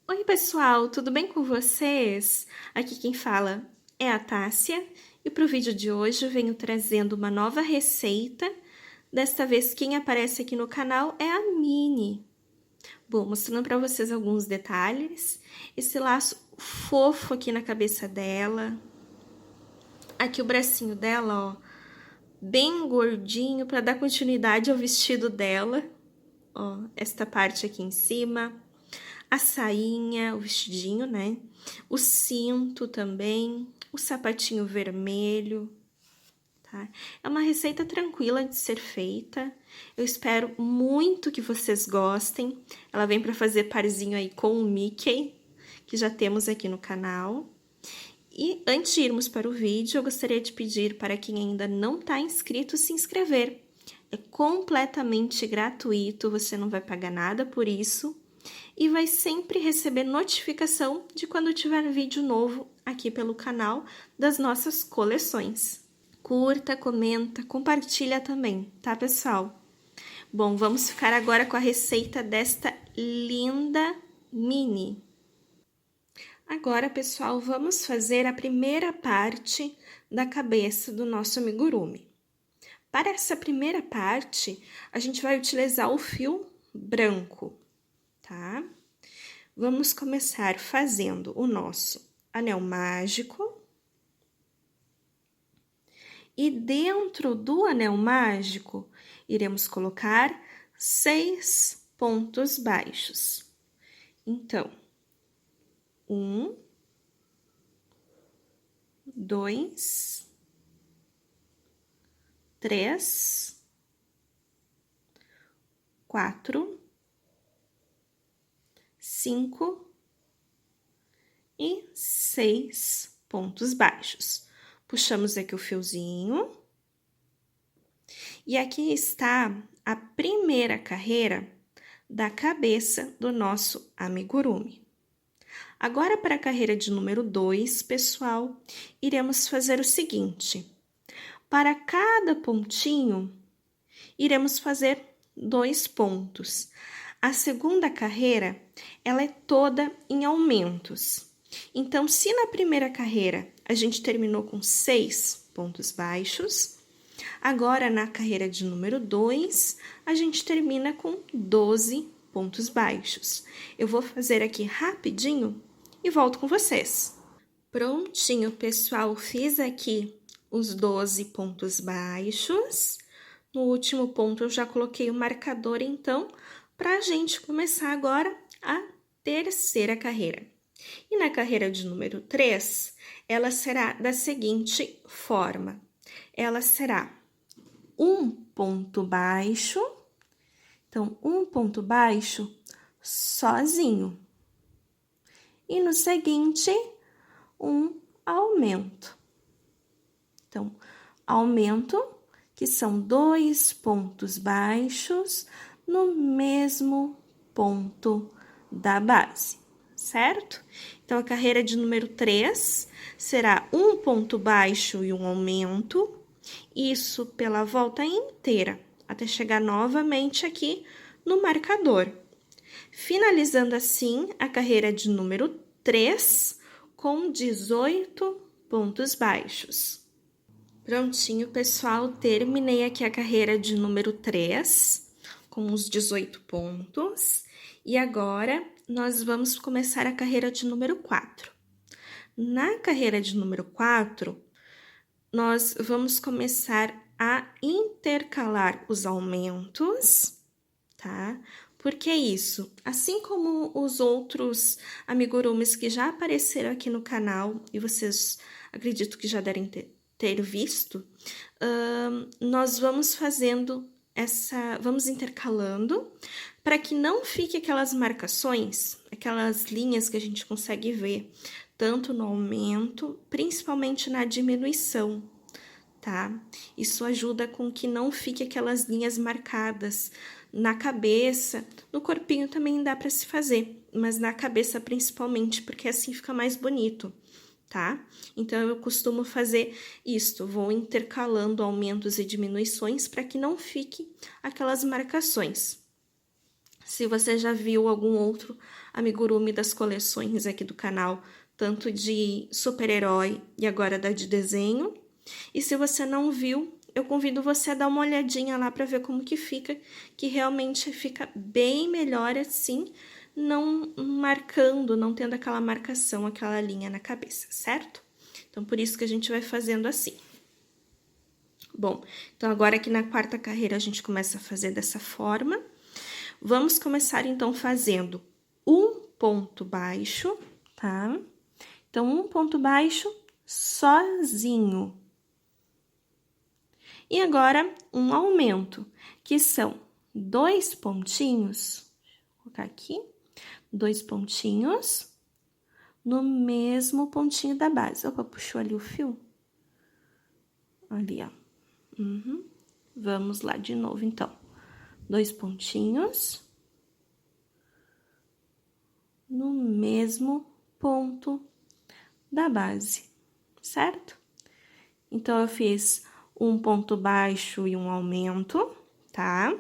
Oi, pessoal, tudo bem com vocês? Aqui quem fala é a Tássia e para o vídeo de hoje eu venho trazendo uma nova receita. Desta vez quem aparece aqui no canal é a Mini. Bom, mostrando para vocês alguns detalhes. Esse laço fofo aqui na cabeça dela. Aqui o bracinho dela, ó, bem gordinho para dar continuidade ao vestido dela. Ó, esta parte aqui em cima. A sainha, o vestidinho, né? O cinto também, o sapatinho vermelho, tá? É uma receita tranquila de ser feita. Eu espero muito que vocês gostem. Ela vem para fazer parzinho aí com o Mickey, que já temos aqui no canal. E antes de irmos para o vídeo, eu gostaria de pedir para quem ainda não está inscrito se inscrever. É completamente gratuito, você não vai pagar nada por isso. E vai sempre receber notificação de quando tiver vídeo novo aqui pelo canal das nossas coleções. Curta, comenta, compartilha também, tá, pessoal? Bom, vamos ficar agora com a receita desta linda mini. Agora, pessoal, vamos fazer a primeira parte da cabeça do nosso amigurumi. Para essa primeira parte, a gente vai utilizar o fio branco, tá? Vamos começar fazendo o nosso anel mágico. E dentro do anel mágico, iremos colocar 6 pontos baixos. Então, 1, 2, 3, 4, 5 e 6 pontos baixos. Puxamos aqui o fiozinho. E aqui está a primeira carreira da cabeça do nosso amigurumi. Agora, para a carreira de número 2, pessoal, iremos fazer o seguinte. Para cada pontinho, iremos fazer 2 pontos. A segunda carreira, ela é toda em aumentos. Então, se na primeira carreira a gente terminou com 6 pontos baixos, agora na carreira de número 2, a gente termina com 12 pontos baixos. Eu vou fazer aqui rapidinho e volto com vocês. Prontinho, pessoal, fiz aqui os 12 pontos baixos. No último ponto eu já coloquei o marcador, então, para a gente começar agora a terceira carreira. E na carreira de número 3, ela será da seguinte forma. Ela será um ponto baixo, então, um ponto baixo sozinho. E no seguinte, um aumento. Então, aumento, que são 2 pontos baixos no mesmo ponto da base, certo? Então, a carreira de número 3 será um ponto baixo e um aumento, isso pela volta inteira, até chegar novamente aqui no marcador. Finalizando assim a carreira de número 3 com 18 pontos baixos. Prontinho, pessoal, terminei aqui a carreira de número 3 com os 18 pontos. E agora, nós vamos começar a carreira de número 4. Na carreira de número 4, nós vamos começar a intercalar os aumentos, tá? Porque é isso, assim como os outros amigurumis que já apareceram aqui no canal, e vocês acredito que já devem ter visto, nós vamos fazendo vamos intercalando, para que não fique aquelas marcações, aquelas linhas que a gente consegue ver, tanto no aumento, principalmente na diminuição, tá? Isso ajuda com que não fique aquelas linhas marcadas na cabeça, no corpinho também dá para se fazer, mas na cabeça principalmente, porque assim fica mais bonito, tá? Então, eu costumo fazer isto, vou intercalando aumentos e diminuições para que não fique aquelas marcações, Se você já viu algum outro amigurumi das coleções aqui do canal, tanto de super-herói e agora da de desenho. E se você não viu, eu convido você a dar uma olhadinha lá para ver como que fica, que realmente fica bem melhor assim, não marcando, não tendo aquela marcação, aquela linha na cabeça, certo? Então, por isso que a gente vai fazendo assim. Bom, então agora aqui na quarta carreira a gente começa a fazer dessa forma. Vamos começar, então, fazendo um ponto baixo, tá? Então, um ponto baixo sozinho. E agora, um aumento, que são 2 pontinhos, vou colocar aqui, 2 pontinhos no mesmo pontinho da base. Opa, puxou ali o fio? Ali, ó. Vamos lá de novo, então. 2 pontinhos no mesmo ponto da base, certo? Então, eu fiz um ponto baixo e um aumento, tá?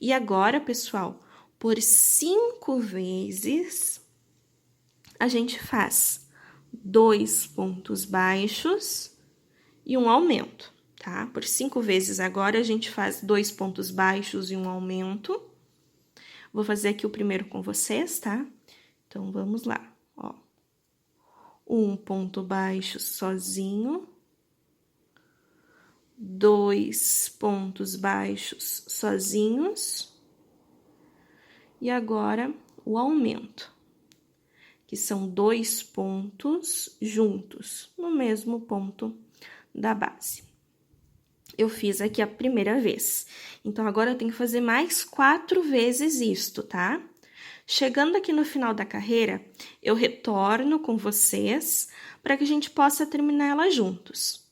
E agora, pessoal, por 5 vezes, a gente faz 2 pontos baixos e um aumento, tá? Por 5 vezes agora, a gente faz 2 pontos baixos e um aumento. Vou fazer aqui o primeiro com vocês, tá? Então, vamos lá, ó. Um ponto baixo sozinho, 2 pontos baixos sozinhos, e agora o aumento, que são 2 pontos juntos, no mesmo ponto da base. Eu fiz aqui a primeira vez, então agora eu tenho que fazer mais 4 vezes isto, tá? Chegando aqui no final da carreira, eu retorno com vocês para que a gente possa terminar ela juntos.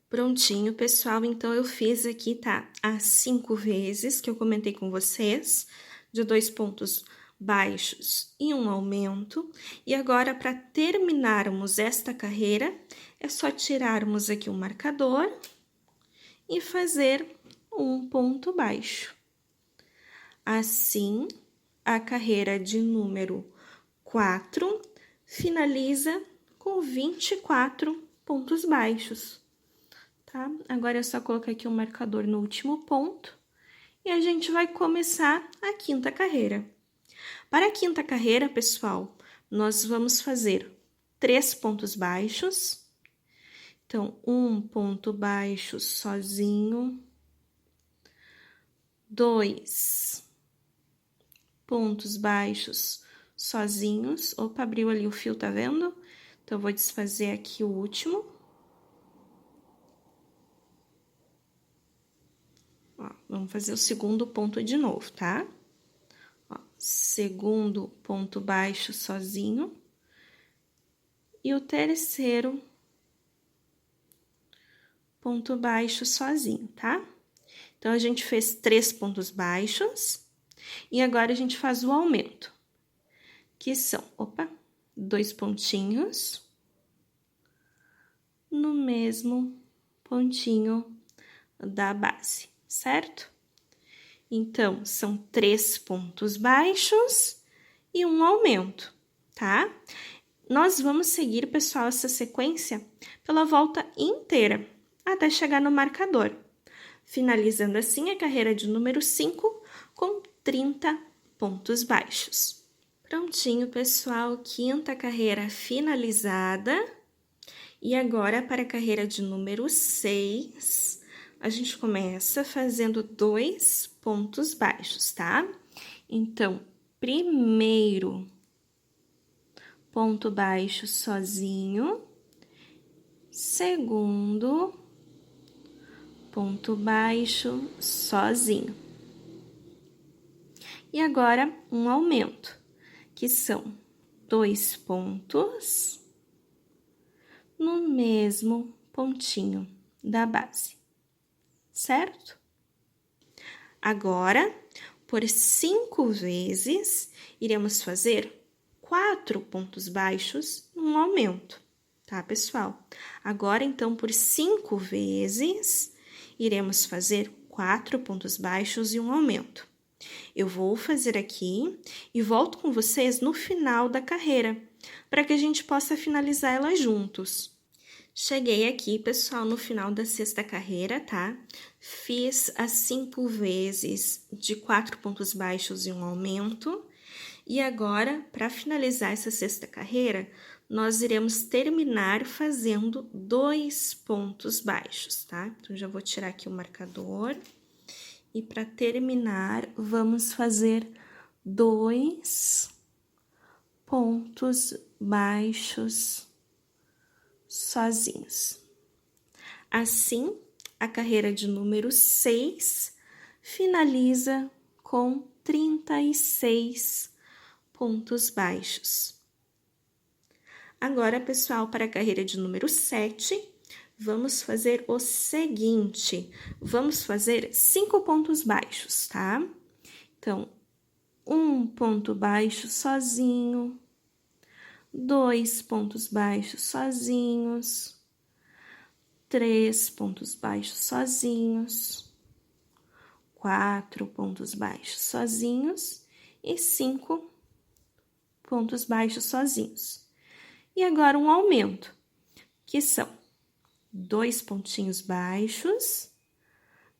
Prontinho, pessoal, então eu fiz aqui, tá? As 5 vezes que eu comentei com vocês, de 2 pontos baixos e um aumento. E agora, para terminarmos esta carreira, é só tirarmos aqui o marcador e fazer um ponto baixo. Assim, a carreira de número 4 finaliza com 24 pontos baixos, tá? Agora é só colocar aqui um marcador no último ponto e a gente vai começar a quinta carreira. Para a quinta carreira, pessoal, nós vamos fazer 3 pontos baixos. Então, um ponto baixo sozinho, 2 pontos baixos sozinhos. Opa, abriu ali o fio, tá vendo? Então, eu vou desfazer aqui o último. Ó, vamos fazer o segundo ponto de novo, tá? Ó, segundo ponto baixo sozinho. E o terceiro ponto baixo sozinho, tá? Então, a gente fez 3 pontos baixos. E agora, a gente faz o aumento, que são, opa, 2 pontinhos no mesmo pontinho da base, certo? Então, são 3 pontos baixos e um aumento, tá? Nós vamos seguir, pessoal, essa sequência pela volta inteira, até chegar no marcador, finalizando assim a carreira de número 5 com 30 pontos baixos. Prontinho, pessoal, quinta carreira finalizada. E agora, para a carreira de número 6, a gente começa fazendo 2 pontos baixos, tá? Então, primeiro ponto baixo sozinho, segundo ponto baixo sozinho. E agora, um aumento, que são 2 pontos no mesmo pontinho da base, certo? Agora, por 5 vezes, iremos fazer 4 pontos baixos e um aumento, tá, pessoal? Agora, então, por 5 vezes, iremos fazer 4 pontos baixos e um aumento. Eu vou fazer aqui e volto com vocês no final da carreira, para que a gente possa finalizar ela juntos. Cheguei aqui, pessoal, no final da sexta carreira, tá? Fiz as 5 vezes de 4 pontos baixos e um aumento. E agora, para finalizar essa sexta carreira, nós iremos terminar fazendo 2 pontos baixos, tá? Então, já vou tirar aqui o marcador. E para terminar, vamos fazer 2 pontos baixos sozinhos. Assim, a carreira de número 6 finaliza com 36 pontos baixos. Agora, pessoal, para a carreira de número 7, vamos fazer o seguinte, vamos fazer 5 pontos baixos, tá? Então, 1 ponto baixo sozinho, 2 pontos baixos sozinhos, 3 pontos baixos sozinhos, 4 pontos baixos sozinhos e 5 pontos baixos sozinhos. E agora um aumento, que são 2 pontinhos baixos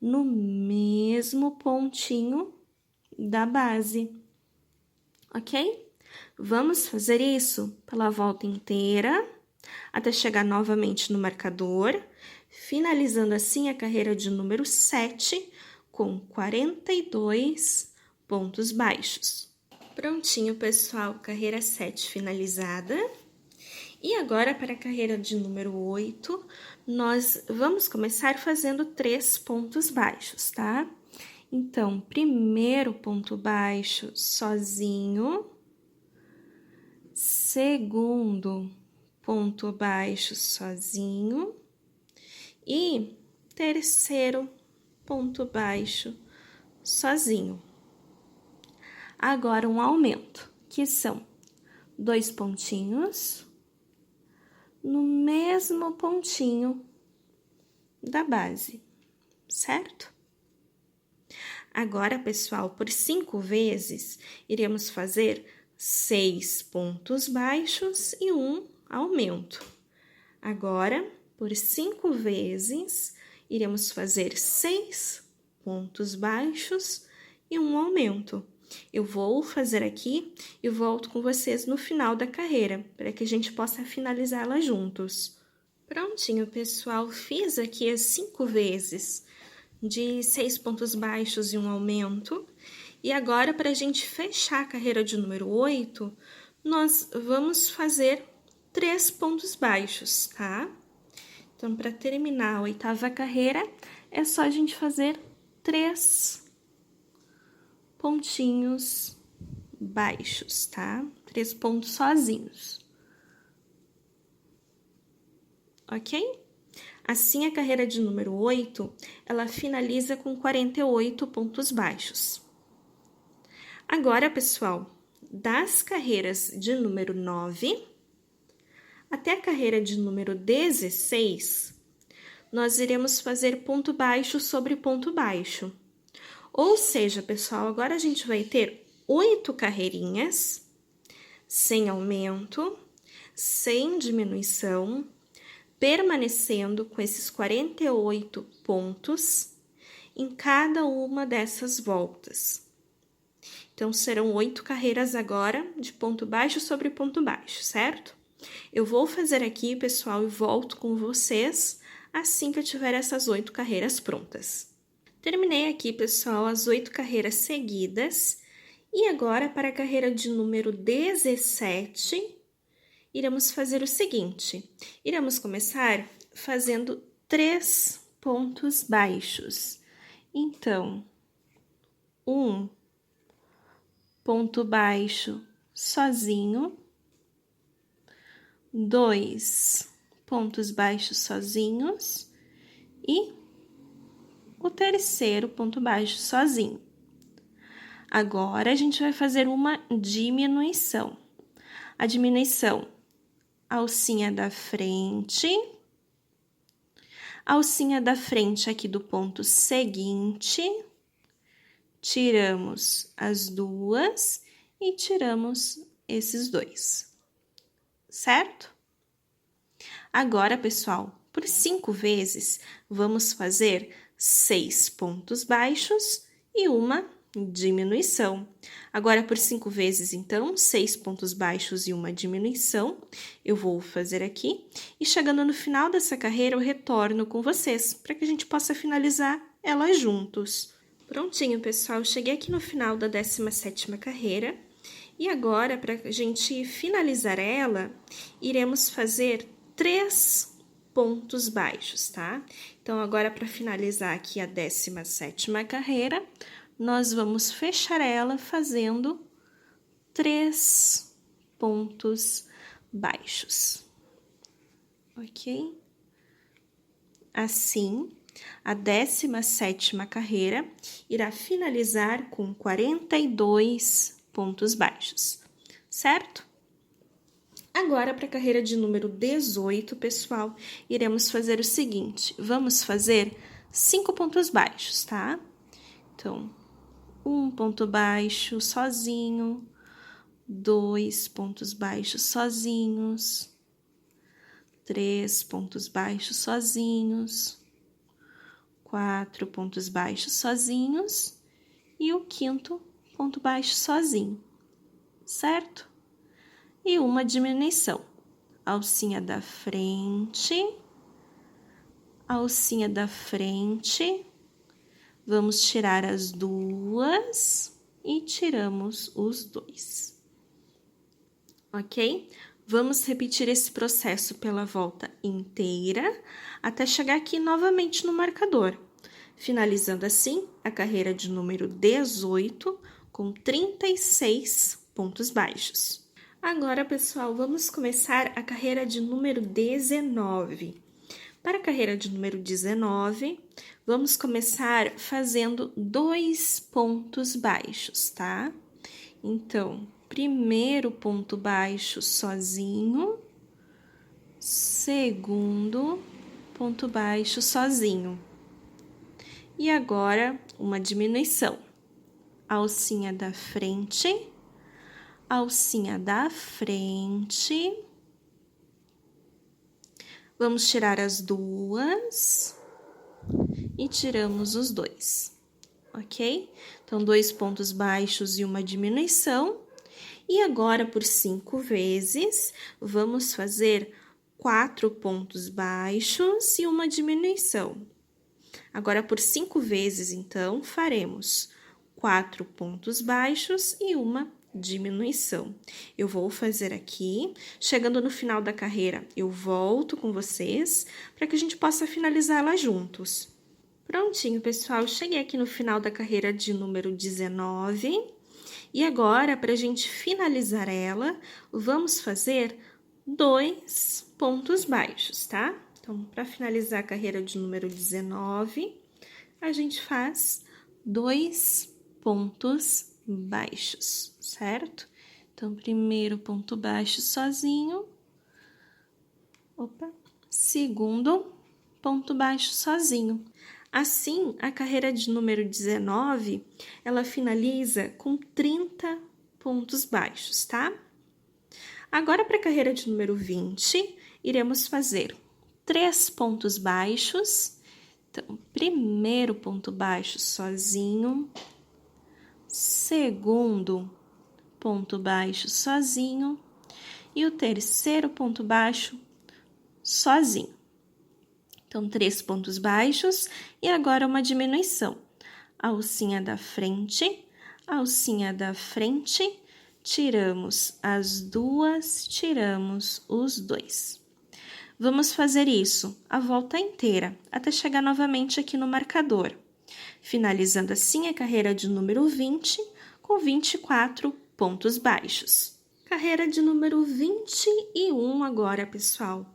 no mesmo pontinho da base, ok? Vamos fazer isso pela volta inteira, até chegar novamente no marcador, finalizando assim a carreira de número 7 com 42 pontos baixos. Prontinho, pessoal, carreira 7 finalizada. E agora, para a carreira de número 8, nós vamos começar fazendo 3 pontos baixos, tá? Então, primeiro ponto baixo sozinho, segundo ponto baixo sozinho e terceiro ponto baixo sozinho. Agora um aumento, que são 2 pontinhos no mesmo pontinho da base, certo? Agora, pessoal, por 5 vezes, iremos fazer 6 pontos baixos e um aumento. Agora, por 5 vezes, iremos fazer 6 pontos baixos e um aumento. Eu vou fazer aqui e volto com vocês no final da carreira, para que a gente possa finalizá-la juntos. Prontinho, pessoal, fiz aqui as 5 vezes de 6 pontos baixos e um aumento. E agora, para a gente fechar a carreira de número 8, nós vamos fazer 3 pontos baixos, tá? Então, para terminar a 8ª carreira, é só a gente fazer 3 pontinhos baixos, tá? 3 pontos sozinhos. Ok? Assim, a carreira de número 8, ela finaliza com 48 pontos baixos. Agora, pessoal, das carreiras de número 9 até a carreira de número 16, nós iremos fazer ponto baixo sobre ponto baixo. Ou seja, pessoal, agora a gente vai ter 8 carreirinhas, sem aumento, sem diminuição, permanecendo com esses 48 pontos em cada uma dessas voltas. Então, serão 8 carreiras agora de ponto baixo sobre ponto baixo, certo? Eu vou fazer aqui, pessoal, e volto com vocês assim que eu tiver essas 8 carreiras prontas. Terminei aqui, pessoal, as 8 carreiras seguidas. E agora, para a carreira de número 17, iremos fazer o seguinte, iremos começar fazendo 3 pontos baixos. Então, 1 ponto baixo sozinho, 2 pontos baixos sozinhos e o terceiro ponto baixo sozinho. Agora, a gente vai fazer uma diminuição. A diminuição, alcinha da frente aqui do ponto seguinte, tiramos as duas e tiramos esses dois, certo? Agora, pessoal, por 5 vezes, vamos fazer 6 pontos baixos e uma diminuição. Agora, por 5 vezes, então, 6 pontos baixos e uma diminuição, eu vou fazer aqui. E chegando no final dessa carreira, eu retorno com vocês, para que a gente possa finalizar ela juntos. Prontinho, pessoal, cheguei aqui no final da 17ª carreira. E agora, para a gente finalizar ela, iremos fazer 3 pontos baixos, tá? Então, agora, para finalizar aqui a 17ª carreira, nós vamos fechar ela fazendo 3 pontos baixos, ok? Assim, a 17ª carreira irá finalizar com 42 pontos baixos, certo? Agora, para a carreira de número 18, pessoal, iremos fazer o seguinte, vamos fazer 5 pontos baixos, tá? Então, 1 ponto baixo sozinho, 2 pontos baixos sozinhos, 3 pontos baixos sozinhos, 4 pontos baixos sozinhos e o 5º ponto baixo sozinho, certo? E uma diminuição, alcinha da frente, alcinha da frente, vamos tirar as duas e tiramos os dois, ok? Vamos repetir esse processo pela volta inteira, até chegar aqui novamente no marcador, finalizando assim a carreira de número 18 com 36 pontos baixos. Agora, pessoal, vamos começar a carreira de número 19. Para a carreira de número 19, vamos começar fazendo 2 pontos baixos, tá? Então, primeiro ponto baixo sozinho, segundo ponto baixo sozinho. E agora, uma diminuição. Alcinha da frente, alcinha da frente. Vamos tirar as duas e tiramos os dois, ok? Então, 2 pontos baixos e uma diminuição. E agora, por 5 vezes, vamos fazer 4 pontos baixos e uma diminuição. Agora, por 5 vezes, então, faremos 4 pontos baixos e uma diminuição. Eu vou fazer aqui, chegando no final da carreira, eu volto com vocês, para que a gente possa finalizá-la juntos. Prontinho, pessoal, cheguei aqui no final da carreira de número 19, e agora, para a gente finalizar ela, vamos fazer 2 pontos baixos, tá? Então, para finalizar a carreira de número 19, a gente faz 2 pontos baixos, certo? Então, primeiro ponto baixo sozinho, segundo ponto baixo sozinho. Assim, a carreira de número 19, ela finaliza com 30 pontos baixos, tá? Agora, para a carreira de número 20, iremos fazer 3 pontos baixos. Então, primeiro ponto baixo sozinho, segundo ponto baixo sozinho e o terceiro ponto baixo sozinho. Então, 3 pontos baixos e agora uma diminuição. Alcinha da frente, alcinha da frente, tiramos as duas, tiramos os dois. Vamos fazer isso a volta inteira, até chegar novamente aqui no marcador, finalizando assim a carreira de número 20 com 24 pontos baixos. Carreira de número 21 agora, pessoal.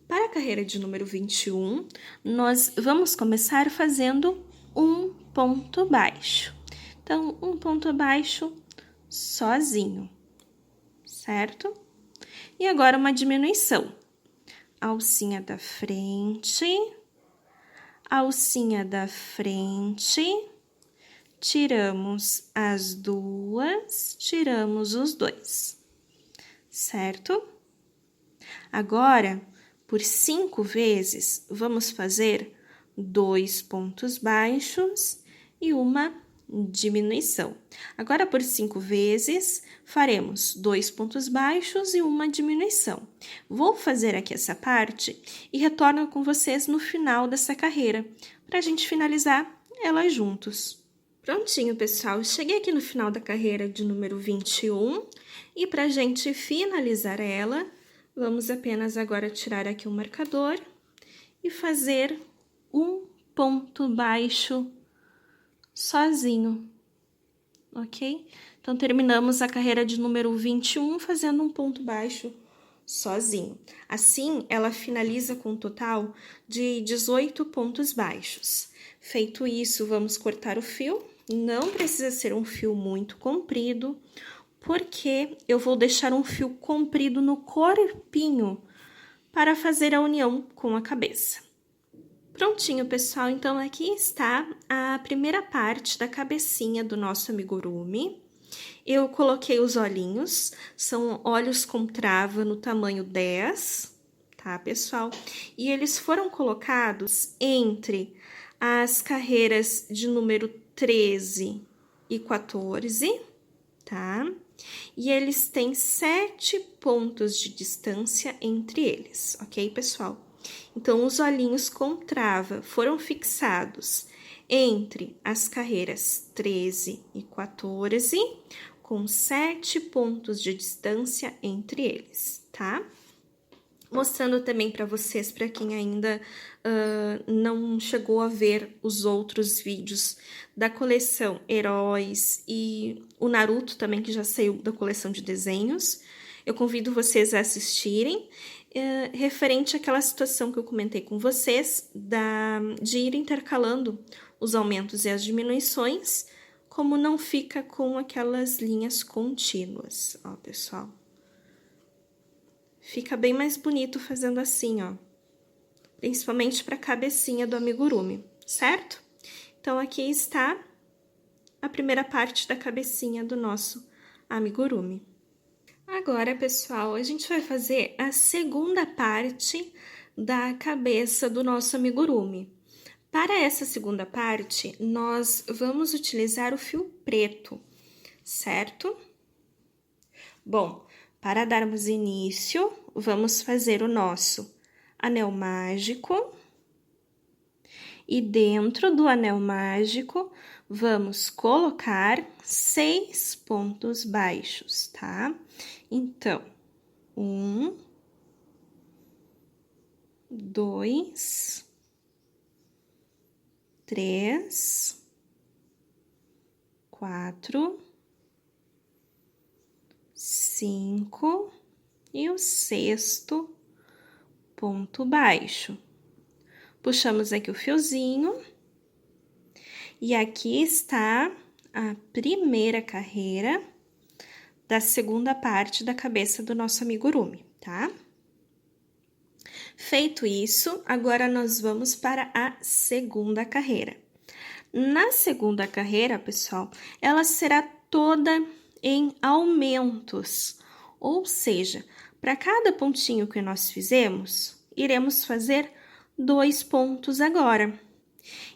Para a carreira de número 21, nós vamos começar fazendo 1 ponto baixo. Então, 1 ponto baixo sozinho, certo? E agora uma diminuição. Alcinha da frente, alcinha da frente, tiramos as duas, tiramos os dois, certo? Agora, por 5 vezes, vamos fazer 2 pontos baixos e uma diminuição. Agora, por 5 vezes, faremos 2 pontos baixos e uma diminuição. Vou fazer aqui essa parte e retorno com vocês no final dessa carreira, para a gente finalizar ela juntos. Prontinho, pessoal, cheguei aqui no final da carreira de número 21 e para a gente finalizar ela, vamos apenas agora tirar aqui o marcador e fazer um ponto baixo sozinho, ok? Então, terminamos a carreira de número 21 fazendo um ponto baixo sozinho. Assim, ela finaliza com um total de 18 pontos baixos. Feito isso, vamos cortar o fio. Não precisa ser um fio muito comprido, porque eu vou deixar um fio comprido no corpinho para fazer a união com a cabeça. Prontinho, pessoal, então aqui está a primeira parte da cabecinha do nosso amigurumi. Eu coloquei os olhinhos, são olhos com trava no tamanho 10, tá, pessoal? E eles foram colocados entre as carreiras de número 13 e 14, tá? E eles têm 7 pontos de distância entre eles, ok, pessoal? Então, os olhinhos com trava foram fixados entre as carreiras 13 e 14, com 7 pontos de distância entre eles, tá? Mostrando também para vocês, para quem ainda não chegou a ver os outros vídeos da coleção Heróis e o Naruto também, que já saiu da coleção de desenhos. Eu convido vocês a assistirem, referente àquela situação que eu comentei com vocês, de ir intercalando os aumentos e as diminuições, como não fica com aquelas linhas contínuas, ó, pessoal. Fica bem mais bonito fazendo assim, ó. Principalmente para a cabecinha do amigurumi, certo? Então, aqui está a primeira parte da cabecinha do nosso amigurumi. Agora, pessoal, a gente vai fazer a segunda parte da cabeça do nosso amigurumi. Para essa segunda parte, nós vamos utilizar o fio preto, certo? Bom, para darmos início, vamos fazer o nosso anel mágico. E dentro do anel mágico, vamos colocar 6 pontos baixos, tá? Então, 1, 2, 3, 4, 5 e o 6º ponto baixo. Puxamos aqui o fiozinho e aqui está a primeira carreira da segunda parte da cabeça do nosso amigurumi, tá? Feito isso, agora nós vamos para a segunda carreira. Na segunda carreira, pessoal, ela será toda em aumentos, ou seja, para cada pontinho que nós fizemos, iremos fazer 2 pontos agora.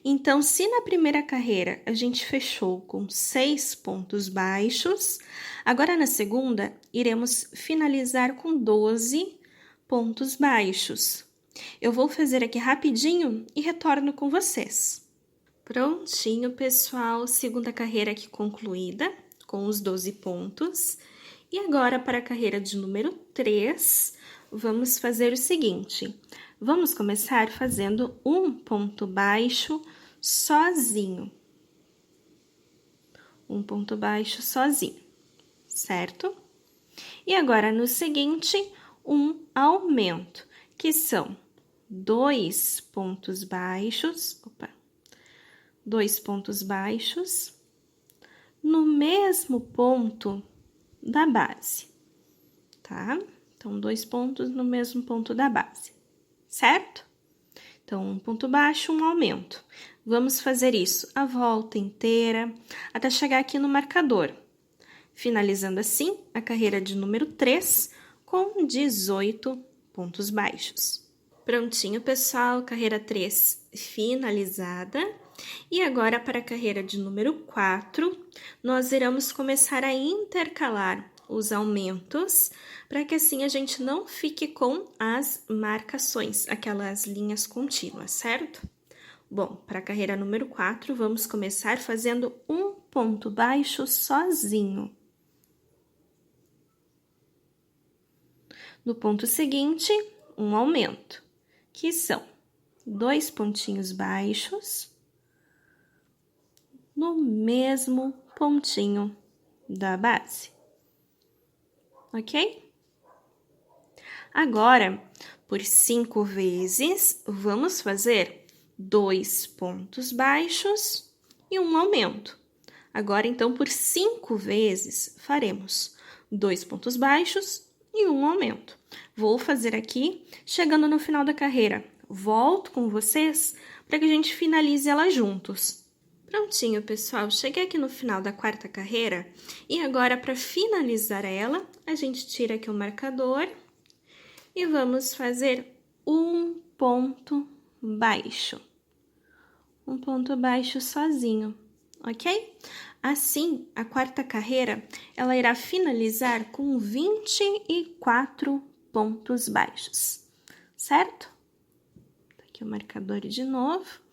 Então, se na primeira carreira a gente fechou com 6 pontos baixos, agora na segunda iremos finalizar com 12 pontos baixos. Eu vou fazer aqui rapidinho e retorno com vocês. Prontinho, pessoal, segunda carreira aqui concluída, com os 12 pontos. E agora, para a carreira de número 3, vamos fazer o seguinte. Vamos começar fazendo um ponto baixo sozinho. Um ponto baixo sozinho, certo? E agora, no seguinte, um aumento, que são 2 pontos baixos, 2 pontos baixos no mesmo ponto da base, tá? Então, 2 pontos no mesmo ponto da base, certo? Então, um ponto baixo, um aumento. Vamos fazer isso a volta inteira, até chegar aqui no marcador. Finalizando assim a carreira de número 3, com 18 pontos baixos. Prontinho, pessoal, carreira 3 finalizada. E agora, para a carreira de número 4, nós iremos começar a intercalar os aumentos, para que assim a gente não fique com as marcações, aquelas linhas contínuas, certo? Bom, para a carreira número 4, vamos começar fazendo um ponto baixo sozinho. No ponto seguinte, um aumento, que são 2 pontinhos baixos no mesmo pontinho da base, ok? Agora, por 5 vezes, vamos fazer 2 pontos baixos e um aumento. Agora, então, por 5 vezes, faremos 2 pontos baixos e um aumento. Vou fazer aqui, chegando no final da carreira. Volto com vocês para que a gente finalize ela juntos. Prontinho, pessoal, cheguei aqui no final da quarta carreira e agora, para finalizar ela, a gente tira aqui o marcador e vamos fazer um ponto baixo. Um ponto baixo sozinho, ok? Assim, a quarta carreira, ela irá finalizar com 24 pontos baixos, certo? Tá aqui o marcador de novo.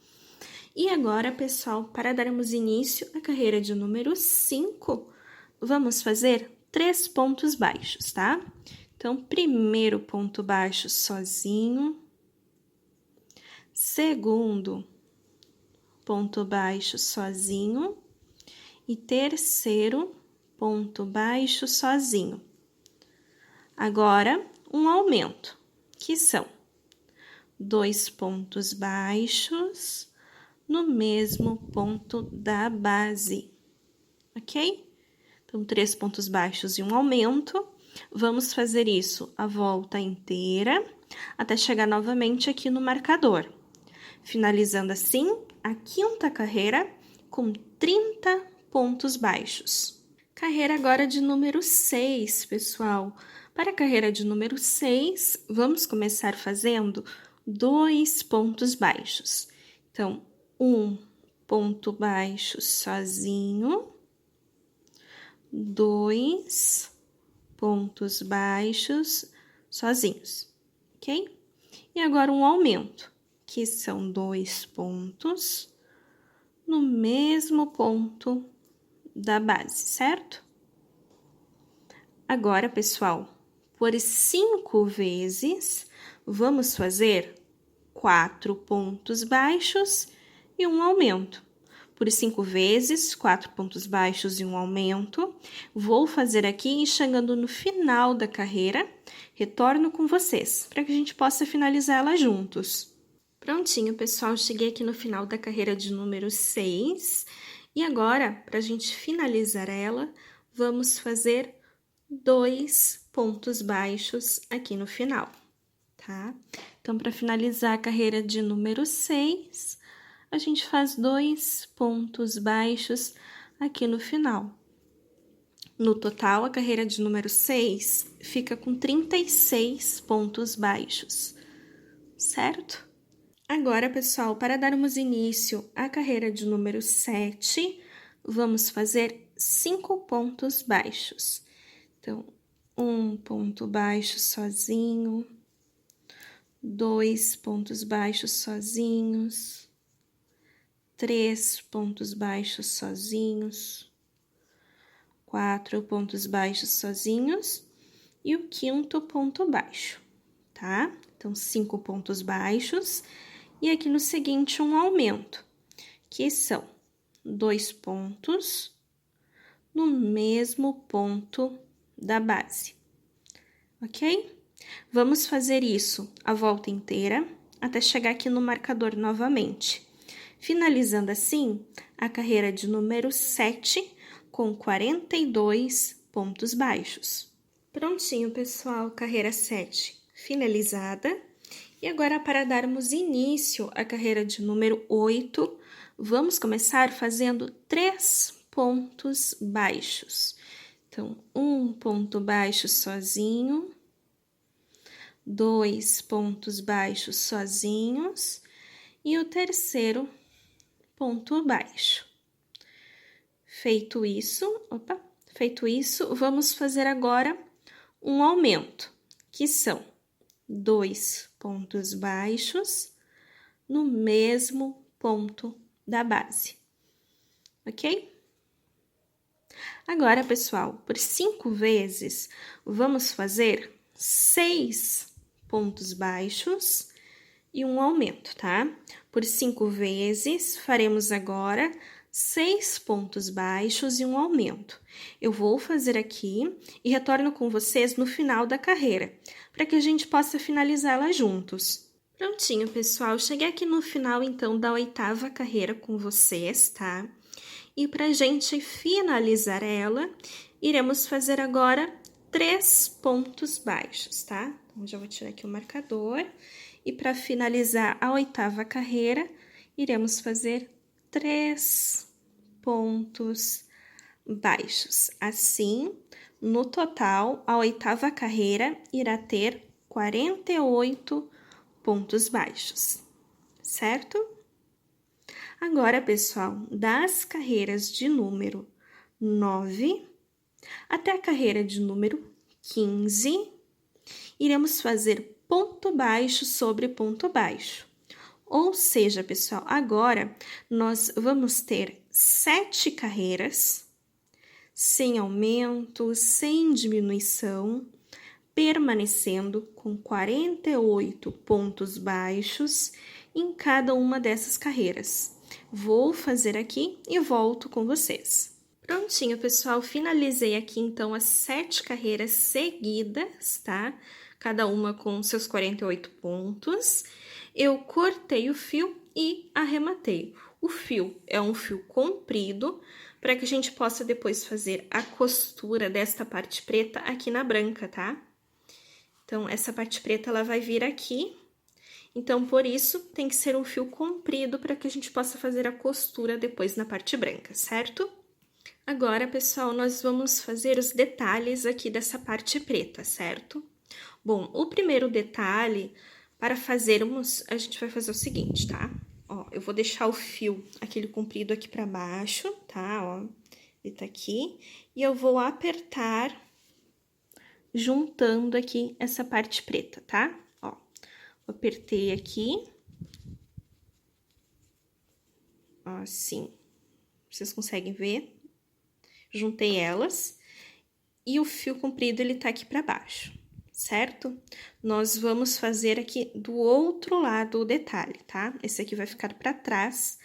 E agora, pessoal, para darmos início à carreira de número 5, vamos fazer 3 pontos baixos, tá? Então, primeiro ponto baixo sozinho, segundo ponto baixo sozinho e terceiro ponto baixo sozinho. Agora, um aumento, que são 2 pontos baixos no mesmo ponto da base, ok? Então, 3 pontos baixos e um aumento. Vamos fazer isso a volta inteira, até chegar novamente aqui no marcador. Finalizando assim a quinta carreira com 30 pontos baixos. Carreira agora de número 6, pessoal. Para a carreira de número 6, vamos começar fazendo 2 pontos baixos. Então, um ponto baixo sozinho, 2 pontos baixos sozinhos, ok? E agora um aumento, que são 2 pontos no mesmo ponto da base, certo? Agora, pessoal, por 5 vezes, vamos fazer 4 pontos baixos e um aumento. Por 5 vezes, 4 pontos baixos e um aumento. Vou fazer aqui, chegando no final da carreira, retorno com vocês, para que a gente possa finalizar ela juntos. Prontinho, pessoal, cheguei aqui no final da carreira de número 6. E agora, para a gente finalizar ela, vamos fazer 2 pontos baixos aqui no final, tá? Então, para finalizar a carreira de número 6, a gente faz 2 pontos baixos aqui no final. No total, a carreira de número 6 fica com 36 pontos baixos, certo? Agora, pessoal, para darmos início à carreira de número 7, vamos fazer 5 pontos baixos. Então, um ponto baixo sozinho, 2 pontos baixos sozinhos, 3 pontos baixos sozinhos, 4 pontos baixos sozinhos e o 5º ponto baixo, tá? Então, 5 pontos baixos e aqui no seguinte um aumento, que são 2 pontos no mesmo ponto da base, ok? Vamos fazer isso a volta inteira até chegar aqui no marcador novamente. Finalizando assim a carreira de número 7 com 42 pontos baixos. Prontinho, pessoal, carreira 7 finalizada. E agora, para darmos início à carreira de número 8, vamos começar fazendo 3 pontos baixos. Então, um ponto baixo sozinho, 2 pontos baixos sozinhos e o terceiro ponto baixo. Feito isso, vamos fazer agora um aumento, que são 2 pontos baixos no mesmo ponto da base, ok? Agora, pessoal, por 5 vezes, vamos fazer 6 pontos baixos e um aumento, tá? Por 5 vezes, faremos agora 6 pontos baixos e um aumento. Eu vou fazer aqui e retorno com vocês no final da carreira, para que a gente possa finalizá-la juntos. Prontinho, pessoal, cheguei aqui no final, então, da 8ª carreira com vocês, tá? E para a gente finalizar ela, iremos fazer agora 3 pontos baixos, tá? Então, já vou tirar aqui o marcador. E para finalizar a 8ª carreira, iremos fazer 3 pontos baixos. Assim, no total, a 8ª carreira irá ter 48 pontos baixos, certo? Agora, pessoal, das carreiras de número 9 até a carreira de número 15, iremos fazer ponto baixo sobre ponto baixo. Ou seja, pessoal, agora nós vamos ter 7 carreiras, sem aumento, sem diminuição, permanecendo com 48 pontos baixos em cada uma dessas carreiras. Vou fazer aqui e volto com vocês. Prontinho, pessoal, finalizei aqui então as 7 carreiras seguidas, tá? Cada uma com seus 48 pontos. Eu cortei o fio e arrematei. O fio é um fio comprido, para que a gente possa depois fazer a costura desta parte preta aqui na branca, tá? Então, essa parte preta, ela vai vir aqui. Então, por isso, tem que ser um fio comprido para que a gente possa fazer a costura depois na parte branca, certo? Agora, pessoal, nós vamos fazer os detalhes aqui dessa parte preta, certo? Bom, o primeiro detalhe, para fazermos, a gente vai fazer o seguinte, tá? Ó, eu vou deixar o fio, aquele comprido aqui para baixo, tá? Ó, ele tá aqui. E eu vou apertar, juntando aqui essa parte preta, tá? Ó, apertei aqui. Ó, assim. Vocês conseguem ver? Juntei elas. E o fio comprido, ele tá aqui para baixo, certo? Nós vamos fazer aqui do outro lado o detalhe, tá? Esse aqui vai ficar para trás,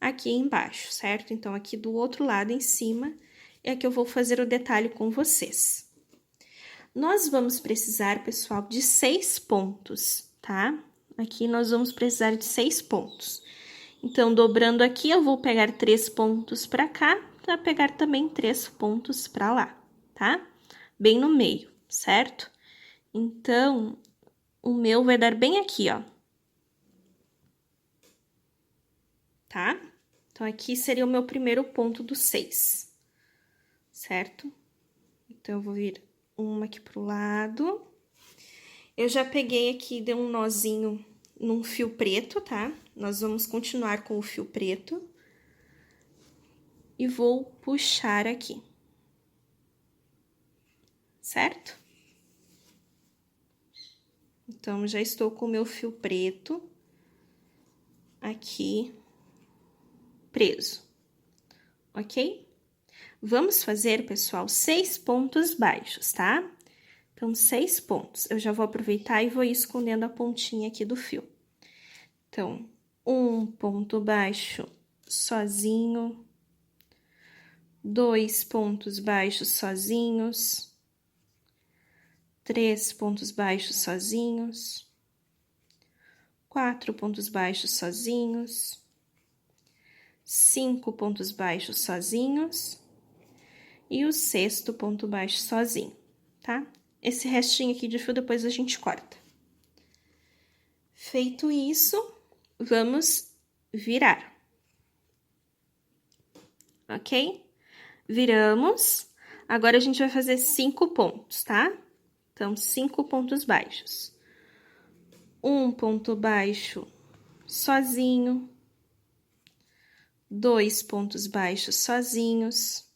aqui embaixo, certo? Então, aqui do outro lado, em cima, é que eu vou fazer o detalhe com vocês. Nós vamos precisar, pessoal, de 6 pontos, tá? Aqui nós vamos precisar de 6 pontos. Então, dobrando aqui, eu vou pegar 3 pontos para cá, para pegar também 3 pontos para lá, tá? Bem no meio, certo? Então, o meu vai dar bem aqui, ó. Tá? Então, aqui seria o meu primeiro ponto do 6, certo? Então, eu vou vir uma aqui pro lado. Eu já peguei aqui, dei um nozinho num fio preto, tá? Nós vamos continuar com o fio preto. E vou puxar aqui. Certo? Então, já estou com o meu fio preto aqui preso, ok? Vamos fazer, pessoal, 6 pontos baixos, tá? Então, 6 pontos. Eu já vou aproveitar e vou ir escondendo a pontinha aqui do fio. Então, um ponto baixo sozinho, 2 pontos baixos sozinhos, 3 pontos baixos sozinhos, 4 pontos baixos sozinhos, 5 pontos baixos sozinhos e o 6º ponto baixo sozinho, tá? Esse restinho aqui de fio depois a gente corta. Feito isso, vamos virar. Ok? Viramos. Agora, a gente vai fazer 5 pontos, tá? Então, 5 pontos baixos. Um ponto baixo sozinho. 2 pontos baixos sozinhos.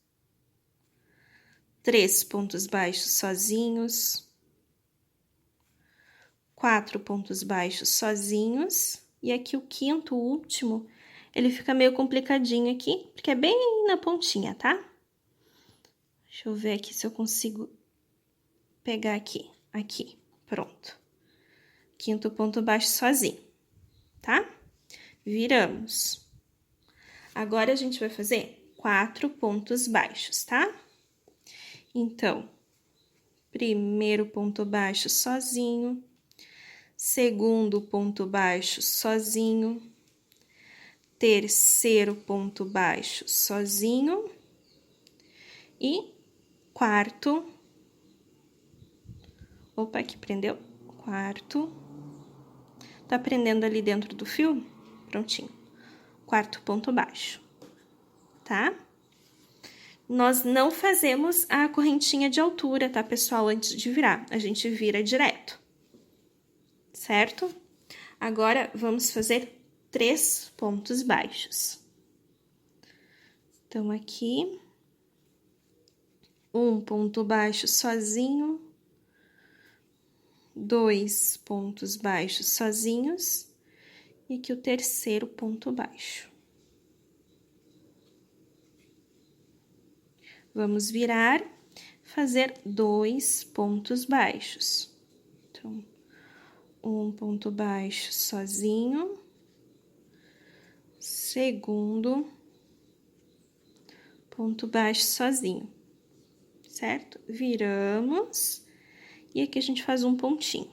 3 pontos baixos sozinhos. 4 pontos baixos sozinhos. E aqui o quinto, o último, ele fica meio complicadinho aqui, porque é bem na pontinha, tá? Deixa eu ver aqui se eu consigo pegar aqui. Aqui, pronto. Quinto ponto baixo sozinho, tá? Viramos. Agora, a gente vai fazer 4 pontos baixos, tá? Então, primeiro ponto baixo sozinho, segundo ponto baixo sozinho, terceiro ponto baixo sozinho e quarto. Opa, aqui prendeu. Quarto. Tá prendendo ali dentro do fio? Prontinho. Quarto ponto baixo, tá? Nós não fazemos a correntinha de altura, tá, pessoal? Antes de virar, a gente vira direto, certo? Agora, vamos fazer 3 pontos baixos. Então, aqui, um ponto baixo sozinho, 2 pontos baixos sozinhos, e aqui o terceiro ponto baixo. Vamos virar, fazer 2 pontos baixos. Então, um ponto baixo sozinho, segundo ponto baixo sozinho, certo? Viramos, e aqui a gente faz um pontinho.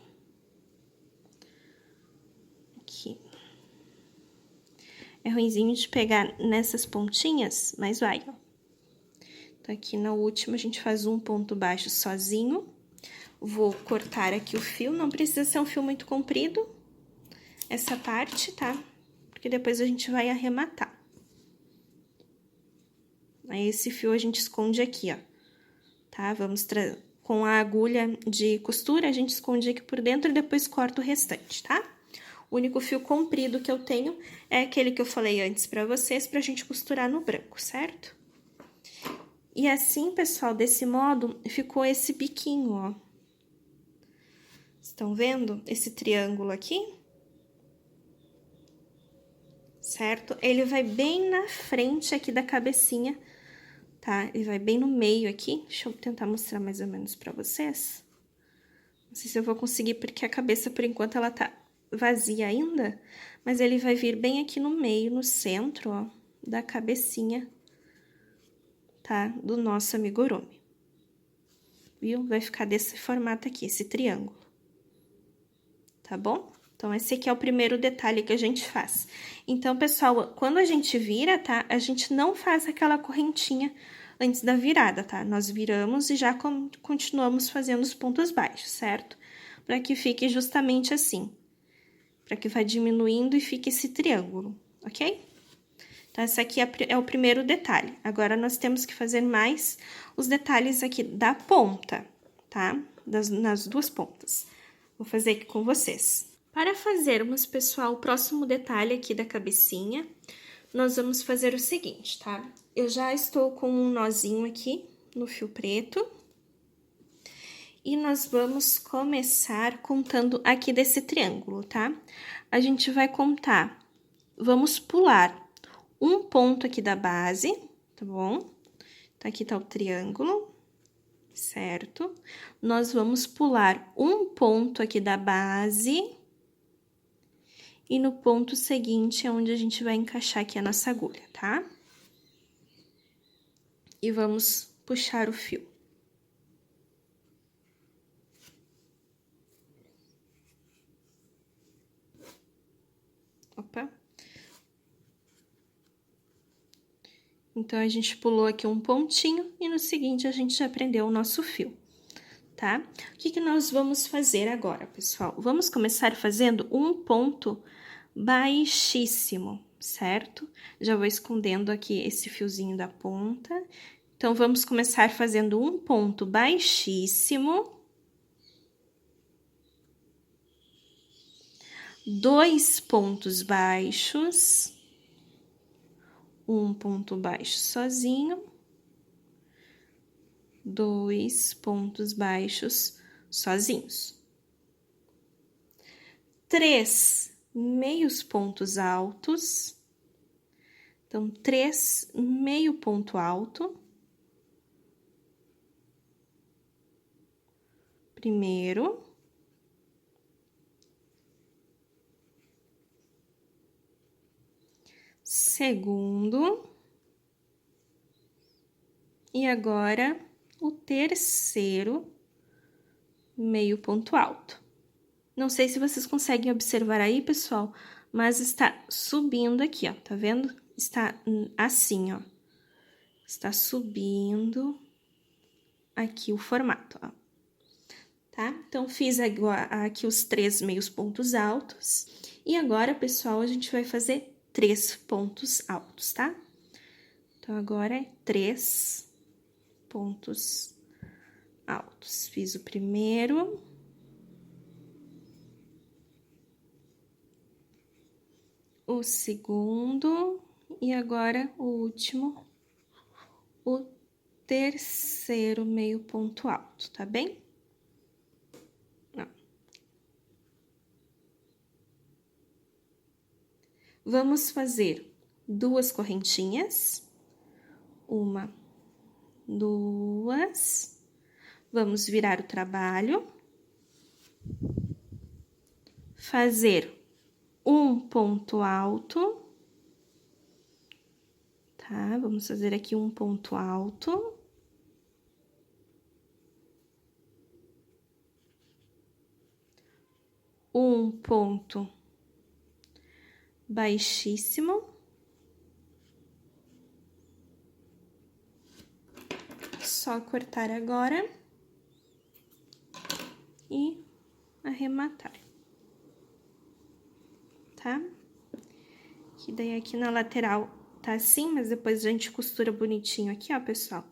Aqui. É ruinzinho de pegar nessas pontinhas, mas vai, ó. Então, aqui na última, a gente faz um ponto baixo sozinho. Vou cortar aqui o fio, não precisa ser um fio muito comprido, essa parte, tá? Porque depois a gente vai arrematar. Aí, esse fio a gente esconde aqui, ó, tá? Com a agulha de costura, a gente esconde aqui por dentro e depois corta o restante, tá? O único fio comprido que eu tenho é aquele que eu falei antes pra vocês, pra gente costurar no branco, certo? E assim, pessoal, desse modo, ficou esse biquinho, ó. Estão vendo esse triângulo aqui? Certo? Ele vai bem na frente aqui da cabecinha, tá? Ele vai bem no meio aqui. Deixa eu tentar mostrar mais ou menos pra vocês. Não sei se eu vou conseguir, porque a cabeça, por enquanto, ela tá vazia ainda. Mas ele vai vir bem aqui no meio, no centro, ó, da cabecinha, tá? Do nosso amigurumi. Viu? Vai ficar desse formato aqui, esse triângulo. Tá bom? Então, esse aqui é o primeiro detalhe que a gente faz. Então, pessoal, quando a gente vira, tá? A gente não faz aquela correntinha antes da virada, tá? Nós viramos e já continuamos fazendo os pontos baixos, certo? Para que fique justamente assim. Para que vá diminuindo e fique esse triângulo, ok? Então, esse aqui é o primeiro detalhe. Agora, nós temos que fazer mais os detalhes aqui da ponta, tá? Nas duas pontas. Vou fazer aqui com vocês. Para fazermos, pessoal, o próximo detalhe aqui da cabecinha, nós vamos fazer o seguinte, tá? Eu já estou com um nozinho aqui no fio preto. E nós vamos começar contando aqui desse triângulo, tá? A gente vai contar, vamos pular um ponto aqui da base, tá bom? Então, aqui tá o triângulo, certo? Nós vamos pular um ponto aqui da base. E no ponto seguinte é onde a gente vai encaixar aqui a nossa agulha, tá? E vamos puxar o fio. Opa! Então, a gente pulou aqui um pontinho e no seguinte a gente já prendeu o nosso fio, tá? O que nós vamos fazer agora, pessoal? Vamos começar fazendo um ponto baixíssimo, certo? Já vou escondendo aqui esse fiozinho da ponta. Então, vamos começar fazendo um ponto baixíssimo. 2 pontos baixos. Um ponto baixo sozinho. 2 pontos baixos sozinhos. 3 meios pontos altos. Então, 3 meio ponto alto. Primeiro. Segundo. E agora, o terceiro meio ponto alto. Não sei se vocês conseguem observar aí, pessoal, mas está subindo aqui, ó, tá vendo? Está assim, ó. Está subindo aqui o formato, ó. Tá? Então, fiz aqui os 3 meios pontos altos. E agora, pessoal, a gente vai fazer 3 pontos altos, tá? Então, agora é 3 pontos altos. Fiz o primeiro. O segundo. E agora, o último. O terceiro meio ponto alto, tá bem? Ó. Vamos fazer 2 correntinhas. 1, 2. Vamos virar o trabalho. Fazer um ponto alto. Tá? Vamos fazer aqui um ponto alto. Um ponto baixíssimo. Só cortar agora e arrematar, tá? Que daí aqui na lateral tá assim, mas depois a gente costura bonitinho aqui, ó, pessoal.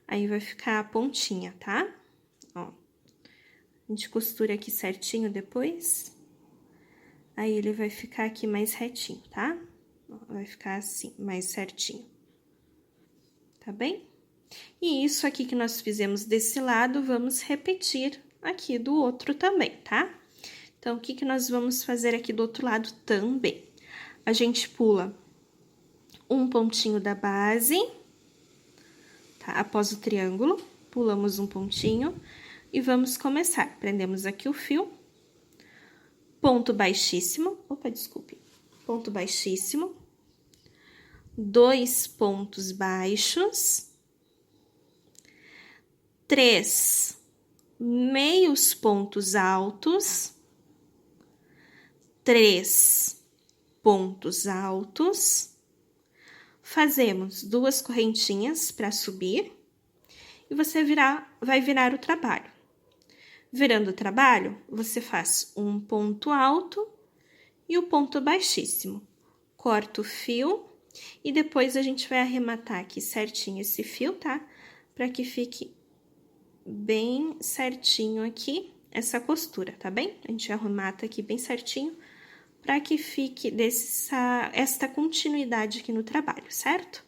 Aí vai ficar a pontinha, tá? Ó. A gente costura aqui certinho depois. Aí, ele vai ficar aqui mais retinho, tá? Vai ficar assim, mais certinho. Tá bem? E isso aqui que nós fizemos desse lado, vamos repetir aqui do outro também, tá? Então, o que nós vamos fazer aqui do outro lado também? A gente pula um pontinho da base, tá? Após o triângulo, pulamos um pontinho e vamos começar. Prendemos aqui o fio. Ponto baixíssimo, opa, desculpe, ponto baixíssimo, 2 pontos baixos, 3 meios pontos altos, 3 pontos altos, fazemos 2 correntinhas para subir e você vai virar o trabalho. Virando o trabalho, você faz um ponto alto e o ponto baixíssimo. Corta o fio e depois a gente vai arrematar aqui certinho esse fio, tá? Para que fique bem certinho aqui essa costura, tá bem? A gente arremata aqui bem certinho para que fique esta continuidade aqui no trabalho, certo?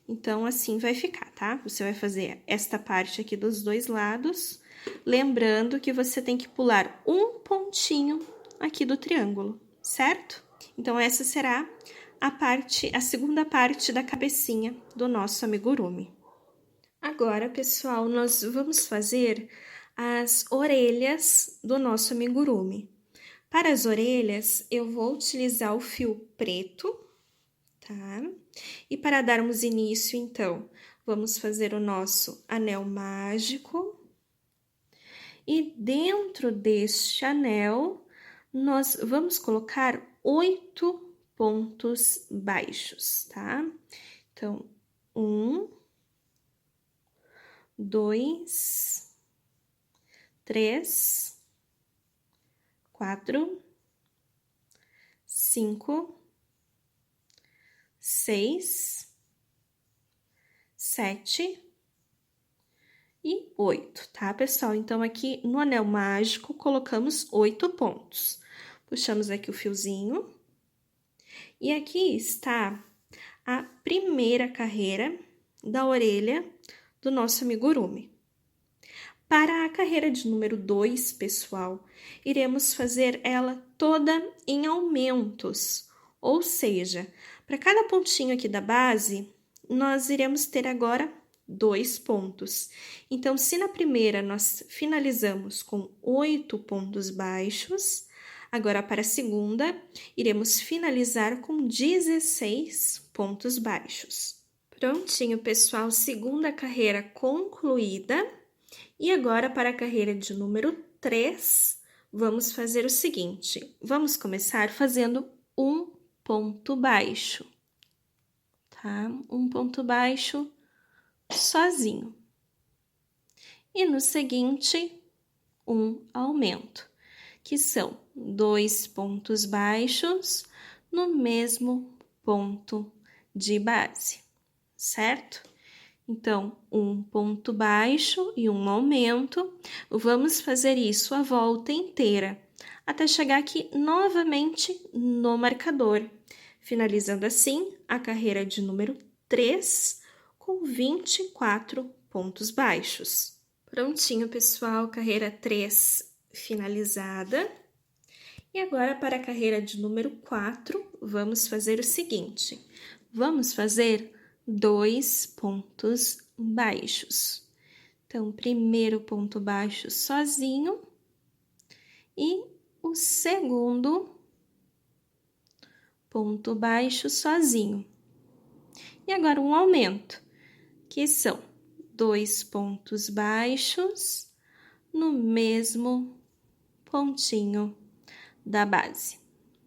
Então, assim vai ficar, tá? Você vai fazer esta parte aqui dos dois lados. Lembrando que você tem que pular um pontinho aqui do triângulo, certo? Então, essa será a segunda parte da cabecinha do nosso amigurumi. Agora, pessoal, nós vamos fazer as orelhas do nosso amigurumi. Para as orelhas, eu vou utilizar o fio preto, tá? E para darmos início, então, vamos fazer o nosso anel mágico. E dentro deste anel, nós vamos colocar 8 pontos baixos, tá? Então, 1, 2, 3, 4, 5, 6, 7 e 8, tá, pessoal? Então, aqui no anel mágico, colocamos 8 pontos. Puxamos aqui o fiozinho. E aqui está a primeira carreira da orelha do nosso amigurumi. Para a carreira de número 2, pessoal, iremos fazer ela toda em aumentos, ou seja, para cada pontinho aqui da base, nós iremos ter agora 2 pontos. Então, se na primeira nós finalizamos com 8 pontos baixos, agora para a segunda, iremos finalizar com 16 pontos baixos. Prontinho, pessoal, segunda carreira concluída. E agora, para a carreira de número 3, vamos fazer o seguinte. Vamos começar fazendo um ponto baixo, tá? Um ponto baixo sozinho. E no seguinte, um aumento, que são 2 pontos baixos no mesmo ponto de base, certo? Então, um ponto baixo e um aumento. Vamos fazer isso a volta inteira, até chegar aqui novamente no marcador, finalizando assim a carreira de número 3 com 24 pontos baixos. Prontinho, pessoal, carreira 3 finalizada. E agora, para a carreira de número 4, vamos fazer o seguinte. Vamos fazer 2 pontos baixos. Então, primeiro ponto baixo sozinho e o segundo ponto baixo sozinho. E agora um aumento, que são 2 pontos baixos no mesmo pontinho da base,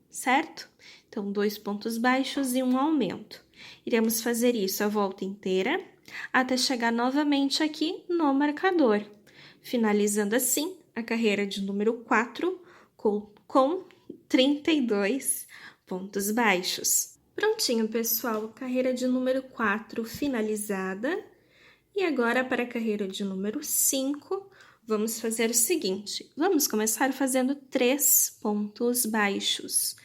certo? Então, 2 pontos baixos e um aumento. Iremos fazer isso a volta inteira, até chegar novamente aqui no marcador, finalizando assim a carreira de número 4 com 32 pontos baixos. Prontinho, pessoal, carreira de número 4 finalizada. E agora, para a carreira de número 5, vamos fazer o seguinte, vamos começar fazendo 3 pontos baixos.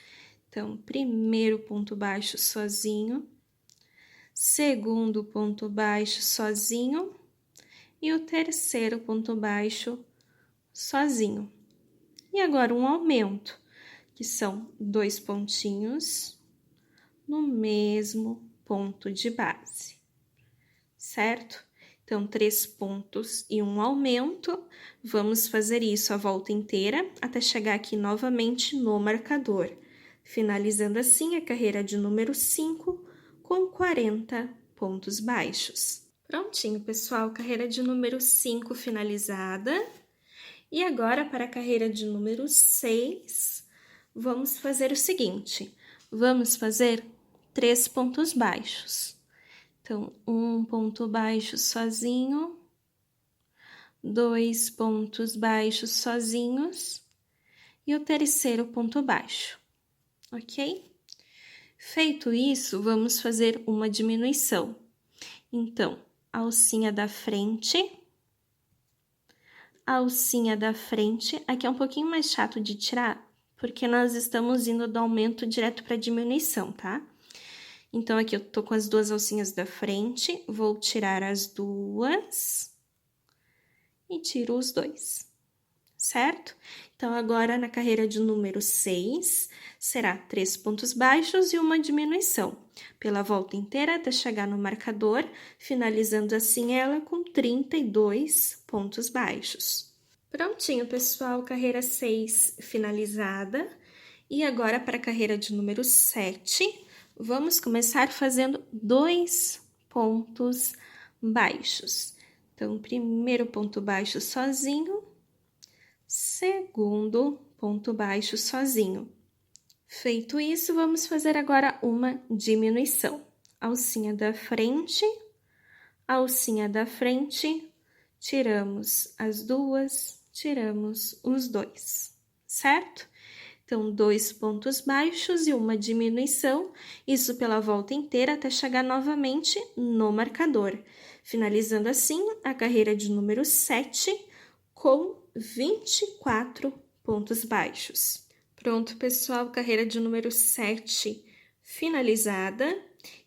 Então, primeiro ponto baixo sozinho, segundo ponto baixo sozinho e o terceiro ponto baixo sozinho. E agora um aumento, que são 2 pontinhos no mesmo ponto de base, certo? Então, 3 pontos e um aumento, vamos fazer isso a volta inteira até chegar aqui novamente no marcador, finalizando assim a carreira de número 5 com 40 pontos baixos. Prontinho, pessoal, carreira de número 5 finalizada. E agora, para a carreira de número 6, vamos fazer o seguinte, vamos fazer 3 pontos baixos. Então, um ponto baixo sozinho, 2 pontos baixos sozinhos e o terceiro ponto baixo, ok? Feito isso, vamos fazer uma diminuição. Então, a alcinha da frente, aqui é um pouquinho mais chato de tirar, porque nós estamos indo do aumento direto para diminuição, tá? Então, aqui eu tô com as 2 alcinhas da frente, vou tirar as 2 e tiro os 2, certo? Então, agora, na carreira de número 6, será 3 pontos baixos e uma diminuição, pela volta inteira até chegar no marcador, finalizando assim ela com 32 pontos baixos. Prontinho, pessoal, carreira 6 finalizada. E agora, para a carreira de número 7, vamos começar fazendo 2 pontos baixos. Então, primeiro ponto baixo sozinho, segundo ponto baixo sozinho. Feito isso, vamos fazer agora uma diminuição. Alcinha da frente, tiramos as 2 tiramos os 2, certo? Então, 2 pontos baixos e uma diminuição, isso pela volta inteira até chegar novamente no marcador, finalizando assim a carreira de número 7 com 24 pontos baixos. Pronto, pessoal, carreira de número 7 finalizada.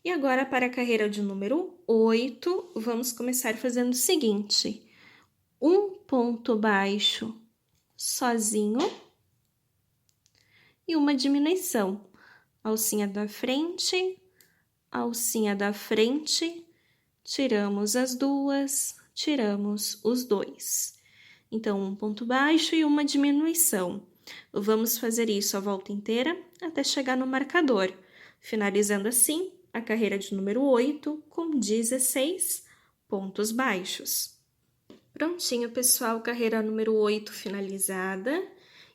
E agora, para a carreira de número 8, vamos começar fazendo o seguinte: um ponto baixo sozinho e uma diminuição. Alcinha da frente, tiramos as duas, tiramos os 2. Então, um ponto baixo e uma diminuição. Vamos fazer isso a volta inteira até chegar no marcador, finalizando assim a carreira de número 8 com 16 pontos baixos. Prontinho, pessoal, carreira número 8 finalizada.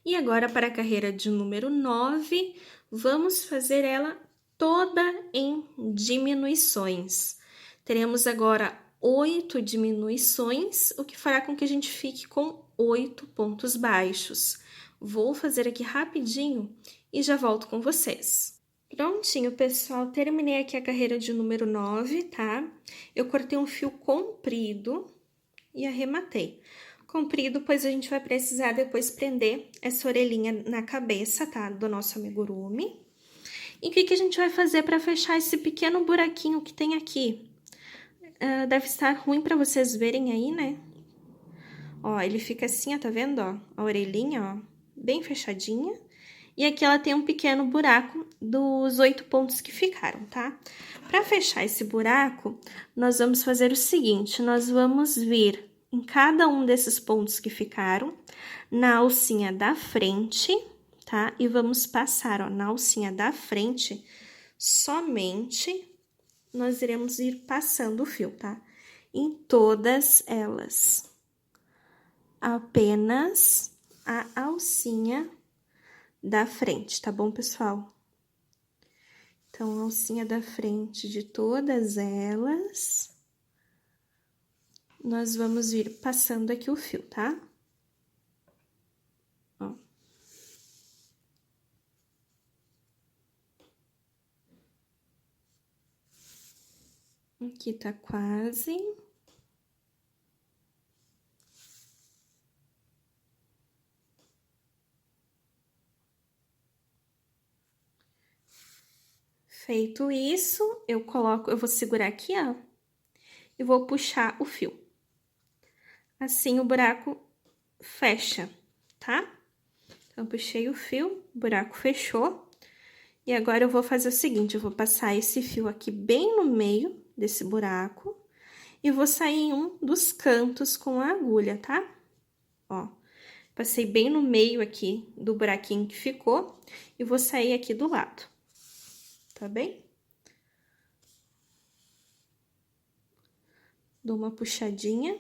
E agora, para a carreira de número 9, vamos fazer ela toda em diminuições. Teremos agora 8 diminuições, o que fará com que a gente fique com 8 pontos baixos. Vou fazer aqui rapidinho e já volto com vocês. Prontinho, pessoal, terminei aqui a carreira de número 9, tá? Eu cortei um fio comprido e arrematei. Comprido, pois a gente vai precisar depois prender essa orelhinha na cabeça, tá? Do nosso amigurumi. E o que a gente vai fazer para fechar esse pequeno buraquinho que tem aqui? Deve estar ruim para vocês verem aí, né? Ó, ele fica assim, ó, tá vendo, ó? A orelhinha, ó, bem fechadinha. E aqui ela tem um pequeno buraco dos 8 pontos que ficaram, tá? Para fechar esse buraco, nós vamos fazer o seguinte, nós vamos vir em cada um desses pontos que ficaram, na alcinha da frente, tá? E vamos passar, ó, na alcinha da frente, somente nós iremos ir passando o fio, tá? Em todas elas. Apenas a alcinha da frente, tá bom, pessoal? Então, a alcinha da frente de todas elas, nós vamos vir passando aqui o fio, tá? Ó. Aqui tá quase. Feito isso, eu vou segurar aqui, ó, e vou puxar o fio. Assim, o buraco fecha, tá? Então, puxei o fio, o buraco fechou. E agora, eu vou fazer o seguinte, eu vou passar esse fio aqui bem no meio desse buraco e vou sair em um dos cantos com a agulha, tá? Ó, passei bem no meio aqui do buraquinho que ficou e vou sair aqui do lado, tá bem? Dou uma puxadinha,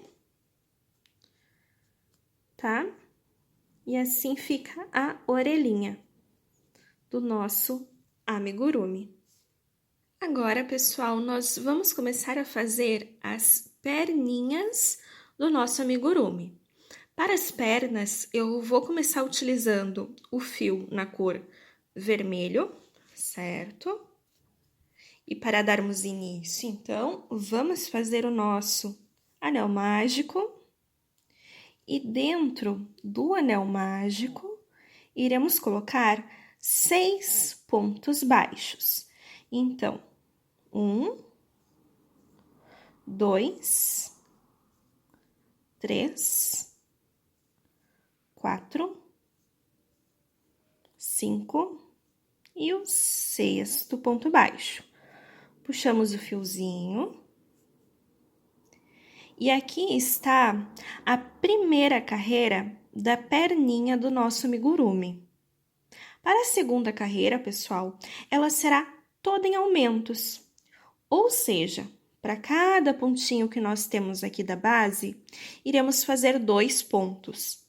tá? E assim fica a orelhinha do nosso amigurumi. Agora, pessoal, nós vamos começar a fazer as perninhas do nosso amigurumi. Para as pernas, eu vou começar utilizando o fio na cor vermelho, certo? E para darmos início, então, vamos fazer o nosso anel mágico. E dentro do anel mágico, iremos colocar 6 pontos baixos. Então, 1, 2, 3, 4, 5 e o 6º ponto baixo. Puxamos o fiozinho. E aqui está a primeira carreira da perninha do nosso amigurumi. Para a segunda carreira, pessoal, ela será toda em aumentos. Ou seja, para cada pontinho que nós temos aqui da base, iremos fazer 2 pontos.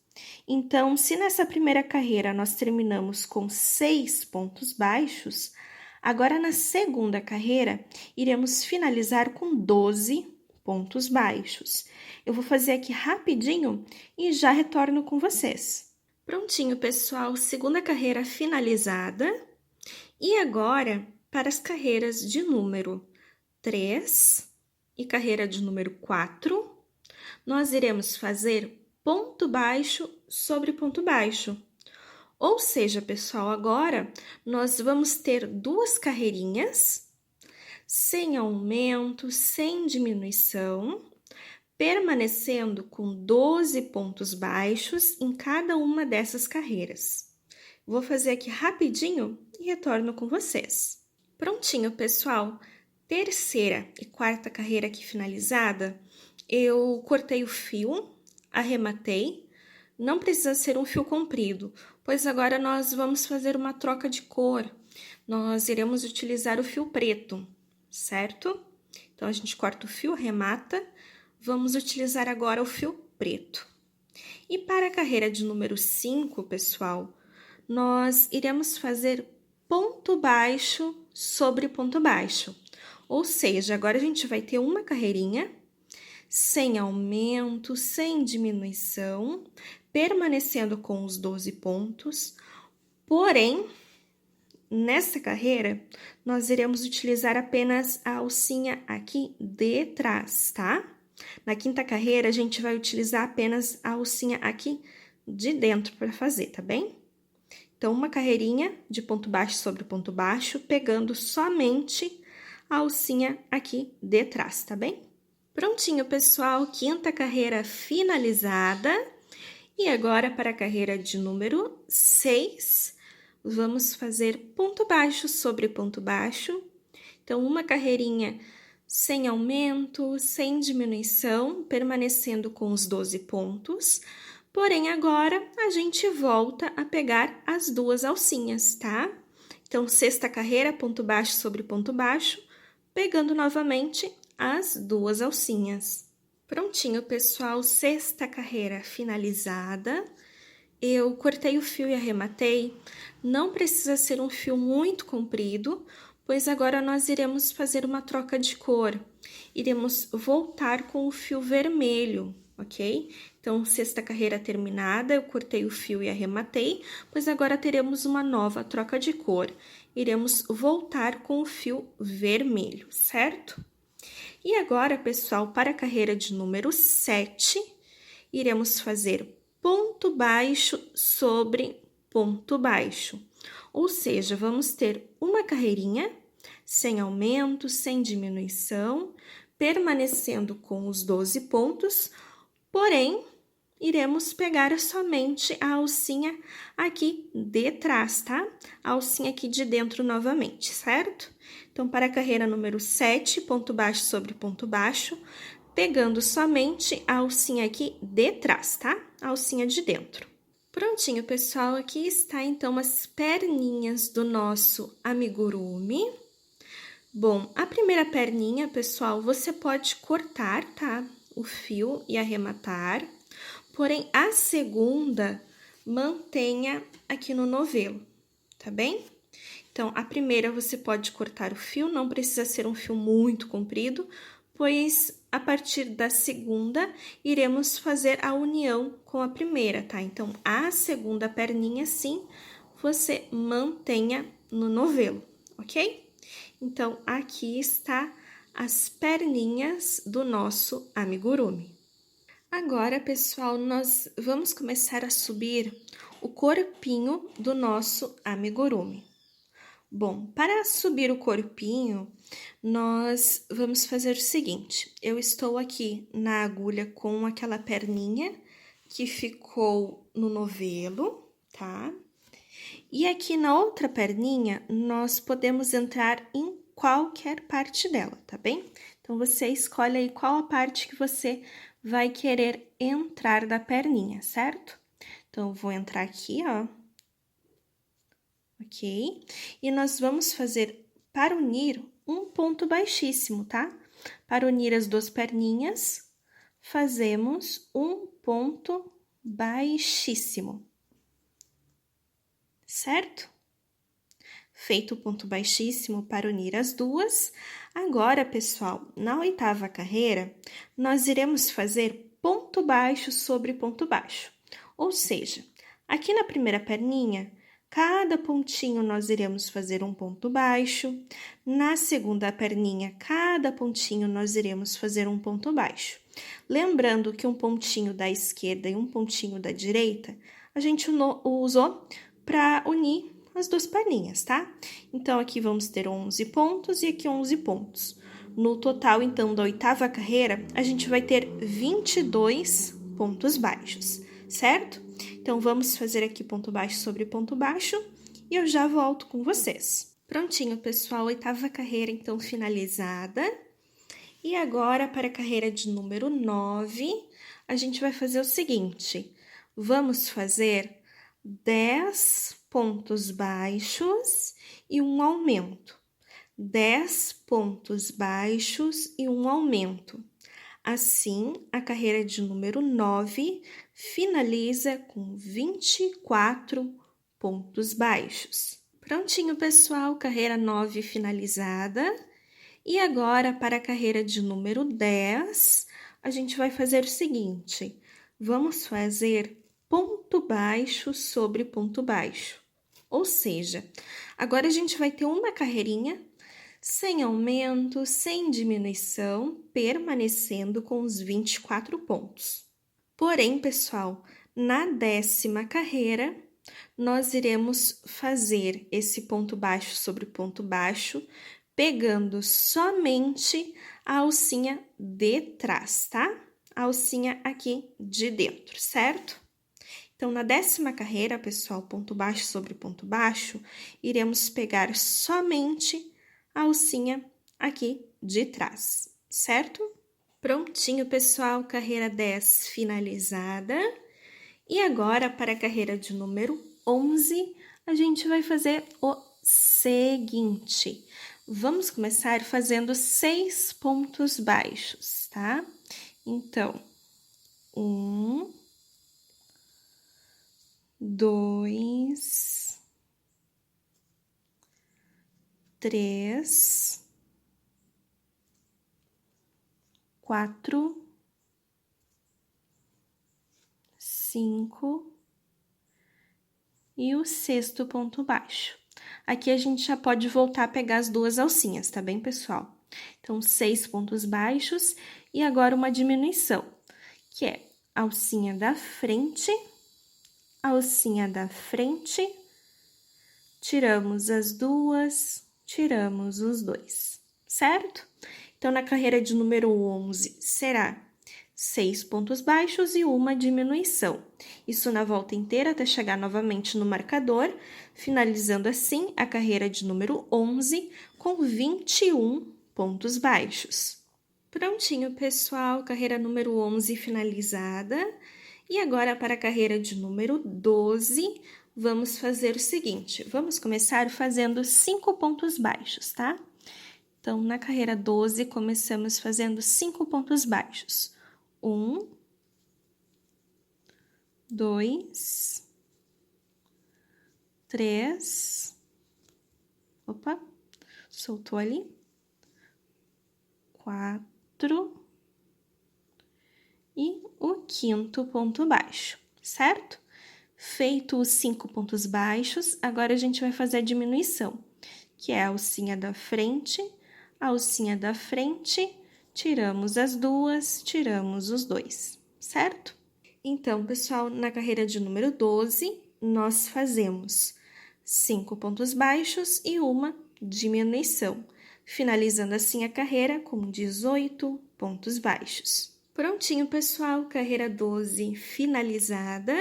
Então, se nessa primeira carreira nós terminamos com 6 pontos baixos, agora na segunda carreira iremos finalizar com 12 pontos baixos. Eu vou fazer aqui rapidinho e já retorno com vocês. Prontinho, pessoal, segunda carreira finalizada. E agora, para as carreiras de número 3 e carreira de número 4, nós iremos fazer ponto baixo sobre ponto baixo. Ou seja, pessoal, agora nós vamos ter duas carreirinhas, sem aumento, sem diminuição, permanecendo com 12 pontos baixos em cada uma dessas carreiras. Vou fazer aqui rapidinho e retorno com vocês. Prontinho, pessoal! Terceira e quarta carreira aqui finalizada, eu cortei o fio, arrematei. Não precisa ser um fio comprido, pois agora nós vamos fazer uma troca de cor. Nós iremos utilizar o fio preto, certo? Então, a gente corta o fio, arremata. Vamos utilizar agora o fio preto. E para a carreira de número 5, pessoal, nós iremos fazer ponto baixo sobre ponto baixo. Ou seja, agora a gente vai ter uma carreirinha sem aumento, sem diminuição, permanecendo com os 12 pontos. Porém, nessa carreira, nós iremos utilizar apenas a alcinha aqui de trás, tá? Na quinta carreira, a gente vai utilizar apenas a alcinha aqui de dentro para fazer, tá bem? Então, uma carreirinha de ponto baixo sobre ponto baixo, pegando somente a alcinha aqui de trás, tá bem? Prontinho, pessoal, quinta carreira finalizada. E agora, para a carreira de número 6, vamos fazer ponto baixo sobre ponto baixo. Então, uma carreirinha sem aumento, sem diminuição, permanecendo com os 12 pontos. Porém, agora, a gente volta a pegar as duas alcinhas, tá? Então, sexta carreira, ponto baixo sobre ponto baixo, pegando novamente as duas alcinhas. Prontinho, pessoal, sexta carreira finalizada. Eu cortei o fio e arrematei. Não precisa ser um fio muito comprido, pois agora nós iremos fazer uma troca de cor. Iremos voltar com o fio vermelho, ok? Então, sexta carreira terminada, eu cortei o fio e arrematei, pois agora teremos uma nova troca de cor. Iremos voltar com o fio vermelho, certo? E agora, pessoal, para a carreira de número 7, iremos fazer ponto baixo sobre ponto baixo. Ou seja, vamos ter uma carreirinha sem aumento, sem diminuição, permanecendo com os 12 pontos, porém, iremos pegar somente a alcinha aqui de trás, tá? A alcinha aqui de dentro novamente, certo? Então, para a carreira número 7, ponto baixo sobre ponto baixo, pegando somente a alcinha aqui de trás, tá? A alcinha de dentro. Prontinho, pessoal, aqui está então as perninhas do nosso amigurumi. Bom, a primeira perninha, pessoal, você pode cortar, tá? O fio e arrematar. Porém, a segunda, mantenha aqui no novelo, tá bem? Então, a primeira você pode cortar o fio, não precisa ser um fio muito comprido, pois a partir da segunda, iremos fazer a união com a primeira, tá? Então, a segunda perninha, sim, você mantenha no novelo, ok? Então, aqui está as perninhas do nosso amigurumi. Agora, pessoal, nós vamos começar a subir o corpinho do nosso amigurumi. Bom, para subir o corpinho, nós vamos fazer o seguinte. Eu estou aqui na agulha com aquela perninha que ficou no novelo, tá? E aqui na outra perninha, nós podemos entrar em qualquer parte dela, tá bem? Então, você escolhe aí qual a parte que você vai querer entrar da perninha, certo? Então, eu vou entrar aqui, ó. Ok? E nós vamos fazer, para unir, um ponto baixíssimo, tá? Para unir as duas perninhas, fazemos um ponto baixíssimo. Certo? Feito o ponto baixíssimo para unir as duas, agora, pessoal, na oitava carreira, nós iremos fazer ponto baixo sobre ponto baixo. Ou seja, aqui na primeira perninha, cada pontinho nós iremos fazer um ponto baixo. Na segunda perninha, cada pontinho nós iremos fazer um ponto baixo. Lembrando que um pontinho da esquerda e um pontinho da direita, a gente usou para unir as duas perninhas, tá? Então, aqui vamos ter 11 pontos e aqui 11 pontos. No total, então, da oitava carreira, a gente vai ter 22 pontos baixos, certo? Então, vamos fazer aqui ponto baixo sobre ponto baixo e eu já volto com vocês. Prontinho, pessoal, oitava carreira, então, finalizada. E agora, para a carreira de número 9, a gente vai fazer o seguinte, vamos fazer 10 pontos baixos e um aumento. 10 pontos baixos e um aumento. Assim, a carreira de número 9 finaliza com 24 pontos baixos. Prontinho, pessoal, carreira 9 finalizada. E agora, para a carreira de número 10, a gente vai fazer o seguinte, vamos fazer ponto baixo sobre ponto baixo. Ou seja, agora a gente vai ter uma carreirinha sem aumento, sem diminuição, permanecendo com os 24 pontos. Porém, pessoal, na 10ª carreira, nós iremos fazer esse ponto baixo sobre ponto baixo, pegando somente a alcinha de trás, tá? A alcinha aqui de dentro, certo? Então, na 10ª carreira, pessoal, ponto baixo sobre ponto baixo, iremos pegar somente a alcinha aqui de trás, certo? Prontinho, pessoal, carreira 10 finalizada. E agora, para a carreira de número 11, a gente vai fazer o seguinte. Vamos começar fazendo 6 pontos baixos, tá? Então, 1, 2, 3, 4, 5 e o 6º ponto baixo. Aqui a gente já pode voltar a pegar as duas alcinhas, tá bem, pessoal? Então, 6 pontos baixos e agora uma diminuição, que é alcinha da frente, tiramos as duas, tiramos os dois, certo? Então, na carreira de número 11, será 6 pontos baixos e uma diminuição. Isso na volta inteira até chegar novamente no marcador, finalizando assim a carreira de número 11 com 21 pontos baixos. Prontinho, pessoal, carreira número 11 finalizada. E agora, para a carreira de número 12, vamos fazer o seguinte, vamos começar fazendo 5 pontos baixos, tá? Então, na carreira 12, começamos fazendo 5 pontos baixos. 1, 2, 3, opa, soltou ali, 4 e o 5º ponto baixo, certo? Feito os 5 pontos baixos, agora a gente vai fazer a diminuição, que é a alcinha da frente, tiramos as duas, tiramos os dois, certo? Então, pessoal, na carreira de número 12, nós fazemos 5 pontos baixos e uma diminuição, finalizando assim a carreira com 18 pontos baixos. Prontinho, pessoal, carreira 12 finalizada.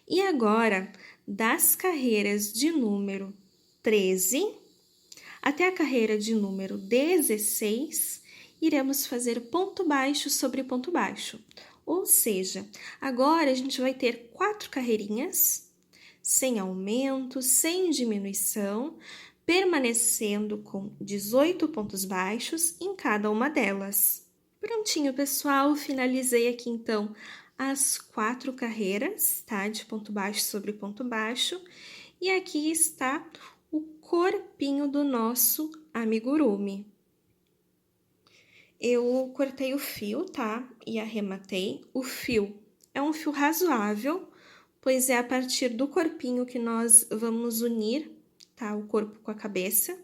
E agora, das carreiras de número 13 até a carreira de número 16, iremos fazer ponto baixo sobre ponto baixo. Ou seja, agora a gente vai ter 4 carreirinhas, sem aumento, sem diminuição, permanecendo com 18 pontos baixos em cada uma delas. Prontinho, pessoal, finalizei aqui então as 4 carreiras, tá? De ponto baixo sobre ponto baixo. E aqui está o corpinho do nosso amigurumi. eu cortei o fio, tá? E arrematei. O fio é um fio razoável, pois é a partir do corpinho que nós vamos unir, tá? O corpo com a cabeça.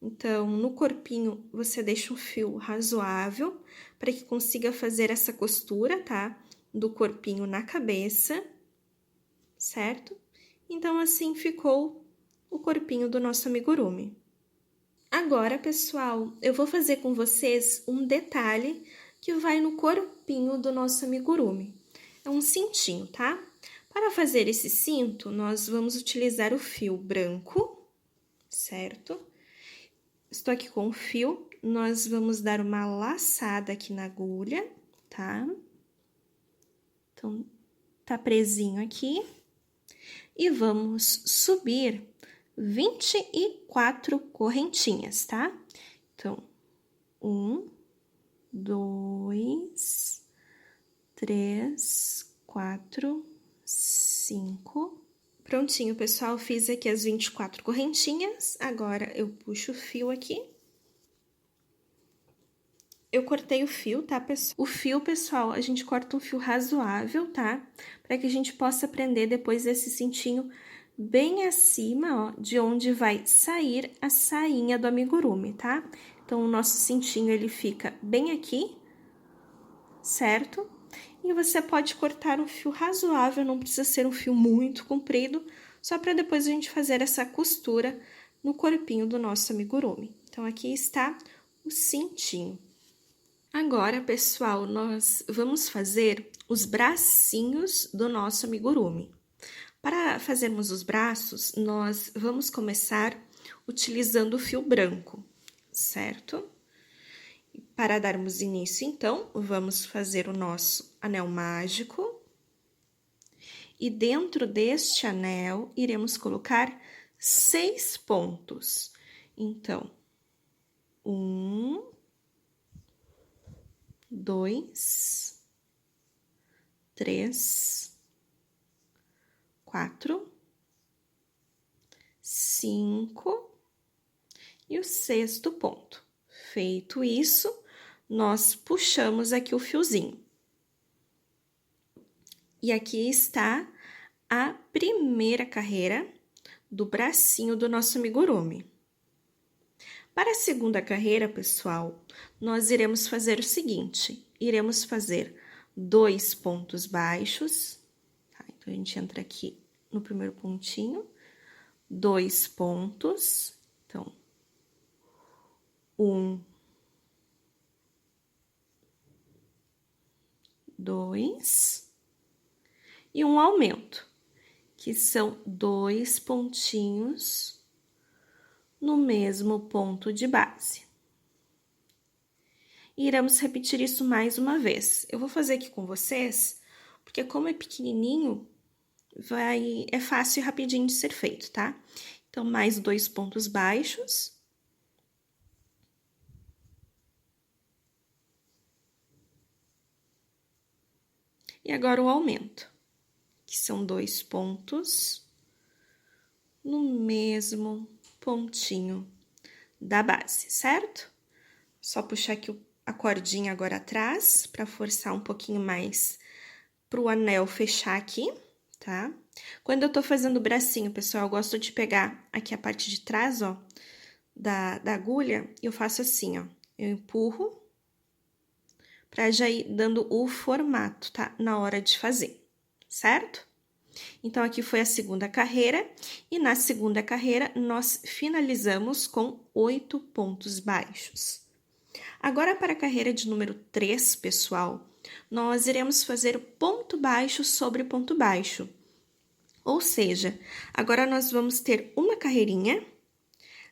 Então, no corpinho, você deixa um fio razoável para que consiga fazer essa costura, tá? Do corpinho na cabeça, certo? Então, assim ficou o corpinho do nosso amigurumi. Agora, pessoal, eu vou fazer com vocês um detalhe que vai no corpinho do nosso amigurumi. É um cintinho, tá? Para fazer esse cinto, nós vamos utilizar o fio branco, certo? Estou aqui com o fio, nós vamos dar uma laçada aqui na agulha, tá? Então, tá presinho aqui. E vamos subir 24 correntinhas, tá? Então, 1, 2, 3, 4, 5. Prontinho, pessoal, fiz aqui as 24 correntinhas. Agora, eu puxo o fio aqui. Eu cortei o fio, tá, pessoal? O fio, pessoal, a gente corta um fio razoável, tá? Para que a gente possa prender depois esse cintinho bem acima, ó, de onde vai sair a sainha do amigurumi, tá? Então, o nosso cintinho, ele fica bem aqui, certo? E você pode cortar um fio razoável, não precisa ser um fio muito comprido, só para depois a gente fazer essa costura no corpinho do nosso amigurumi. Então, aqui está o cintinho. Agora, pessoal, nós vamos fazer os bracinhos do nosso amigurumi. Para fazermos os braços, nós vamos começar utilizando o fio branco, certo? Para darmos início, então, vamos fazer o nosso anel mágico. E dentro deste anel, iremos colocar 6 pontos. Então, 1, 2, 3, 4, 5 e o 6º ponto. Feito isso, nós puxamos aqui o fiozinho. E aqui está a primeira carreira do bracinho do nosso amigurumi. Para a segunda carreira, pessoal, nós iremos fazer o seguinte, iremos fazer 2 pontos baixos, tá? Então, a gente entra aqui no primeiro pontinho, 2 pontos, então, 1, 2, e um aumento, que são 2 pontinhos no mesmo ponto de base. E iremos repetir isso mais uma vez. Eu vou fazer aqui com vocês, porque como é pequenininho, é fácil e rapidinho de ser feito, tá? Então, mais 2 pontos baixos. E agora o aumento, que são 2 pontos no mesmo pontinho da base, certo? Só puxar aqui a cordinha agora atrás, para forçar um pouquinho mais pro anel fechar aqui, tá? Quando eu tô fazendo o bracinho, pessoal, eu gosto de pegar aqui a parte de trás, ó, da agulha, e eu faço assim, ó. Eu empurro pra já ir dando o formato, tá? Na hora de fazer, certo? Então, aqui foi a segunda carreira, e na segunda carreira, nós finalizamos com 8 pontos baixos. Agora, para a carreira de número 3, pessoal, nós iremos fazer ponto baixo sobre ponto baixo. Ou seja, agora nós vamos ter uma carreirinha,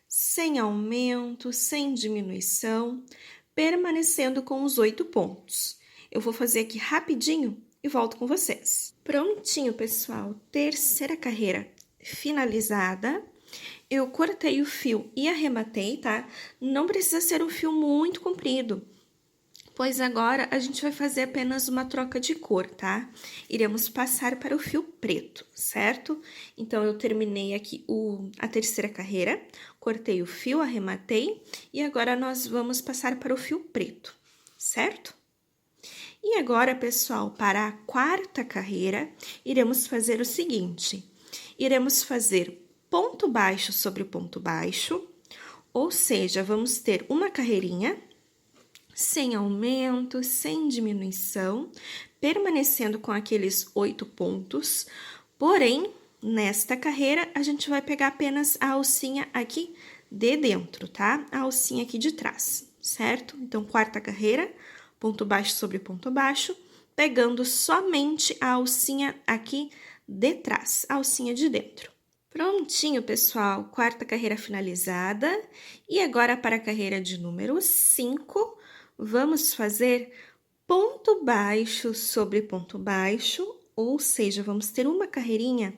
sem aumento, sem diminuição, permanecendo com os 8 pontos. Eu vou fazer aqui rapidinho e volto com vocês. Prontinho, pessoal, terceira carreira finalizada. Eu cortei o fio e arrematei, tá? Não precisa ser um fio muito comprido, pois agora a gente vai fazer apenas uma troca de cor, tá? Iremos passar para o fio preto, certo? Então, eu terminei aqui a terceira carreira, cortei o fio, arrematei, e agora nós vamos passar para o fio preto. certo? E agora, pessoal, para a quarta carreira, iremos fazer o seguinte: iremos fazer ponto baixo sobre ponto baixo, ou seja, vamos ter uma carreirinha sem aumento, sem diminuição, permanecendo com aqueles 8 pontos, porém, nesta carreira, a gente vai pegar apenas a alcinha aqui de dentro, tá? A alcinha aqui de trás, certo? Então, quarta carreira, ponto baixo sobre ponto baixo, pegando somente a alcinha aqui de trás, a alcinha de dentro. Prontinho, pessoal, quarta carreira finalizada. E agora para a carreira de número 5, vamos fazer ponto baixo sobre ponto baixo, ou seja, vamos ter uma carreirinha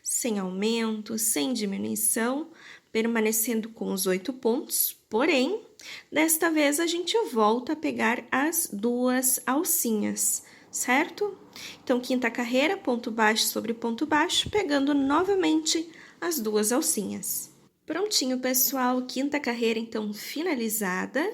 sem aumento, sem diminuição, permanecendo com os 8 pontos, porém, desta vez a gente volta a pegar as 2 alcinhas, certo? Então, quinta carreira, ponto baixo sobre ponto baixo, pegando novamente as 2 alcinhas. Prontinho, pessoal, quinta carreira, então, finalizada.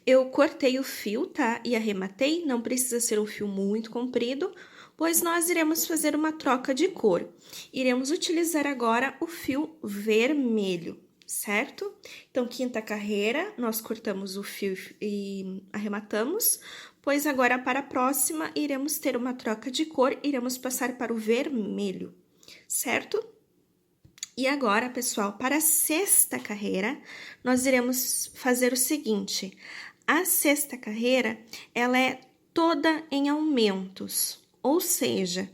Eu cortei o fio, tá? E arrematei, não precisa ser um fio muito comprido, pois nós iremos fazer uma troca de cor. Iremos utilizar agora o fio vermelho, certo? Então, quinta carreira, nós cortamos o fio e arrematamos, pois agora para a próxima iremos ter uma troca de cor, iremos passar para o vermelho, certo? E agora, pessoal, para a sexta carreira, nós iremos fazer o seguinte: a sexta carreira, ela é toda em aumentos, ou seja,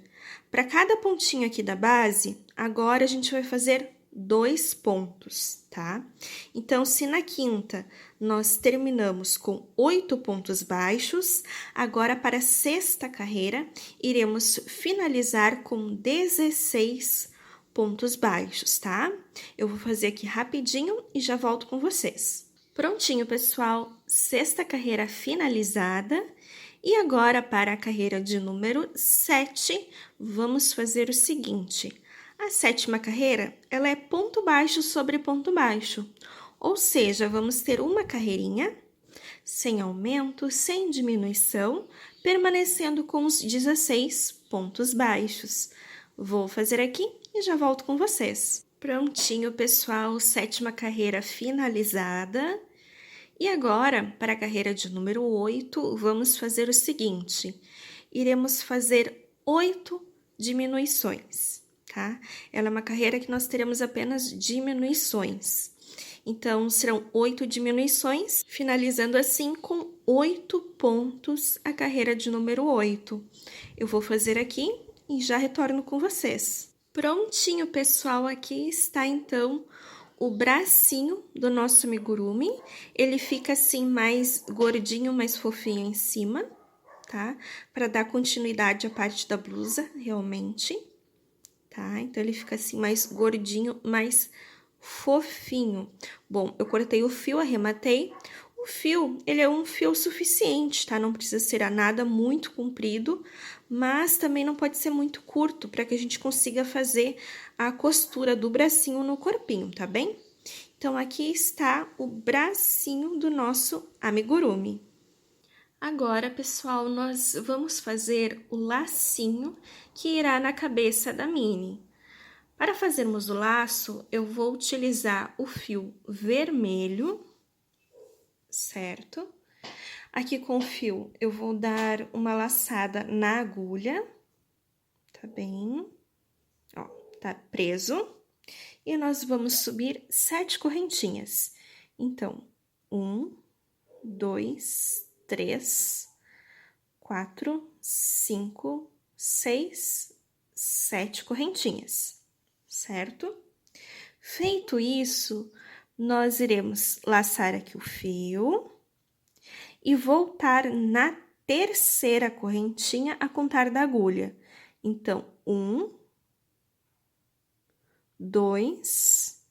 para cada pontinho aqui da base, agora a gente vai fazer 2 pontos, tá? Então, se na quinta nós terminamos com 8 pontos baixos, agora para a sexta carreira, iremos finalizar com 16 pontos baixos, tá? Eu vou fazer aqui rapidinho e já volto com vocês. Prontinho, pessoal, sexta carreira finalizada. E agora, para a carreira de número 7, vamos fazer o seguinte: a sétima carreira, ela é ponto baixo sobre ponto baixo, ou seja, vamos ter uma carreirinha sem aumento, sem diminuição, permanecendo com os 16 pontos baixos. Vou fazer aqui e já volto com vocês. Prontinho, pessoal, sétima carreira finalizada. E agora, para a carreira de número 8, vamos fazer o seguinte: iremos fazer 8 diminuições, tá? Ela é uma carreira que nós teremos apenas diminuições. Então, serão 8 diminuições, finalizando assim com 8 pontos a carreira de número 8. Eu vou fazer aqui e já retorno com vocês. Prontinho, pessoal, aqui está então o bracinho do nosso amigurumi. Ele fica assim mais gordinho, mais fofinho em cima, tá? Para dar continuidade à parte da blusa, realmente, tá? Então, ele fica assim mais gordinho, mais fofinho. Bom, eu cortei o fio, arrematei. O fio, ele é um fio suficiente, tá? Não precisa ser nada muito comprido, mas também não pode ser muito curto, para que a gente consiga fazer a costura do bracinho no corpinho, tá bem? Então, aqui está o bracinho do nosso amigurumi. Agora, pessoal, nós vamos fazer o lacinho que irá na cabeça da Minnie. Para fazermos o laço, eu vou utilizar o fio vermelho, certo? Aqui com o fio, eu vou dar uma laçada na agulha, tá bem? Ó, tá preso. E nós vamos subir 7 correntinhas. Então, 1, 2, 3, 4, 5, 6, 7 correntinhas, certo? Feito isso, nós iremos laçar aqui o fio e voltar na terceira correntinha a contar da agulha. Então, 1, 2,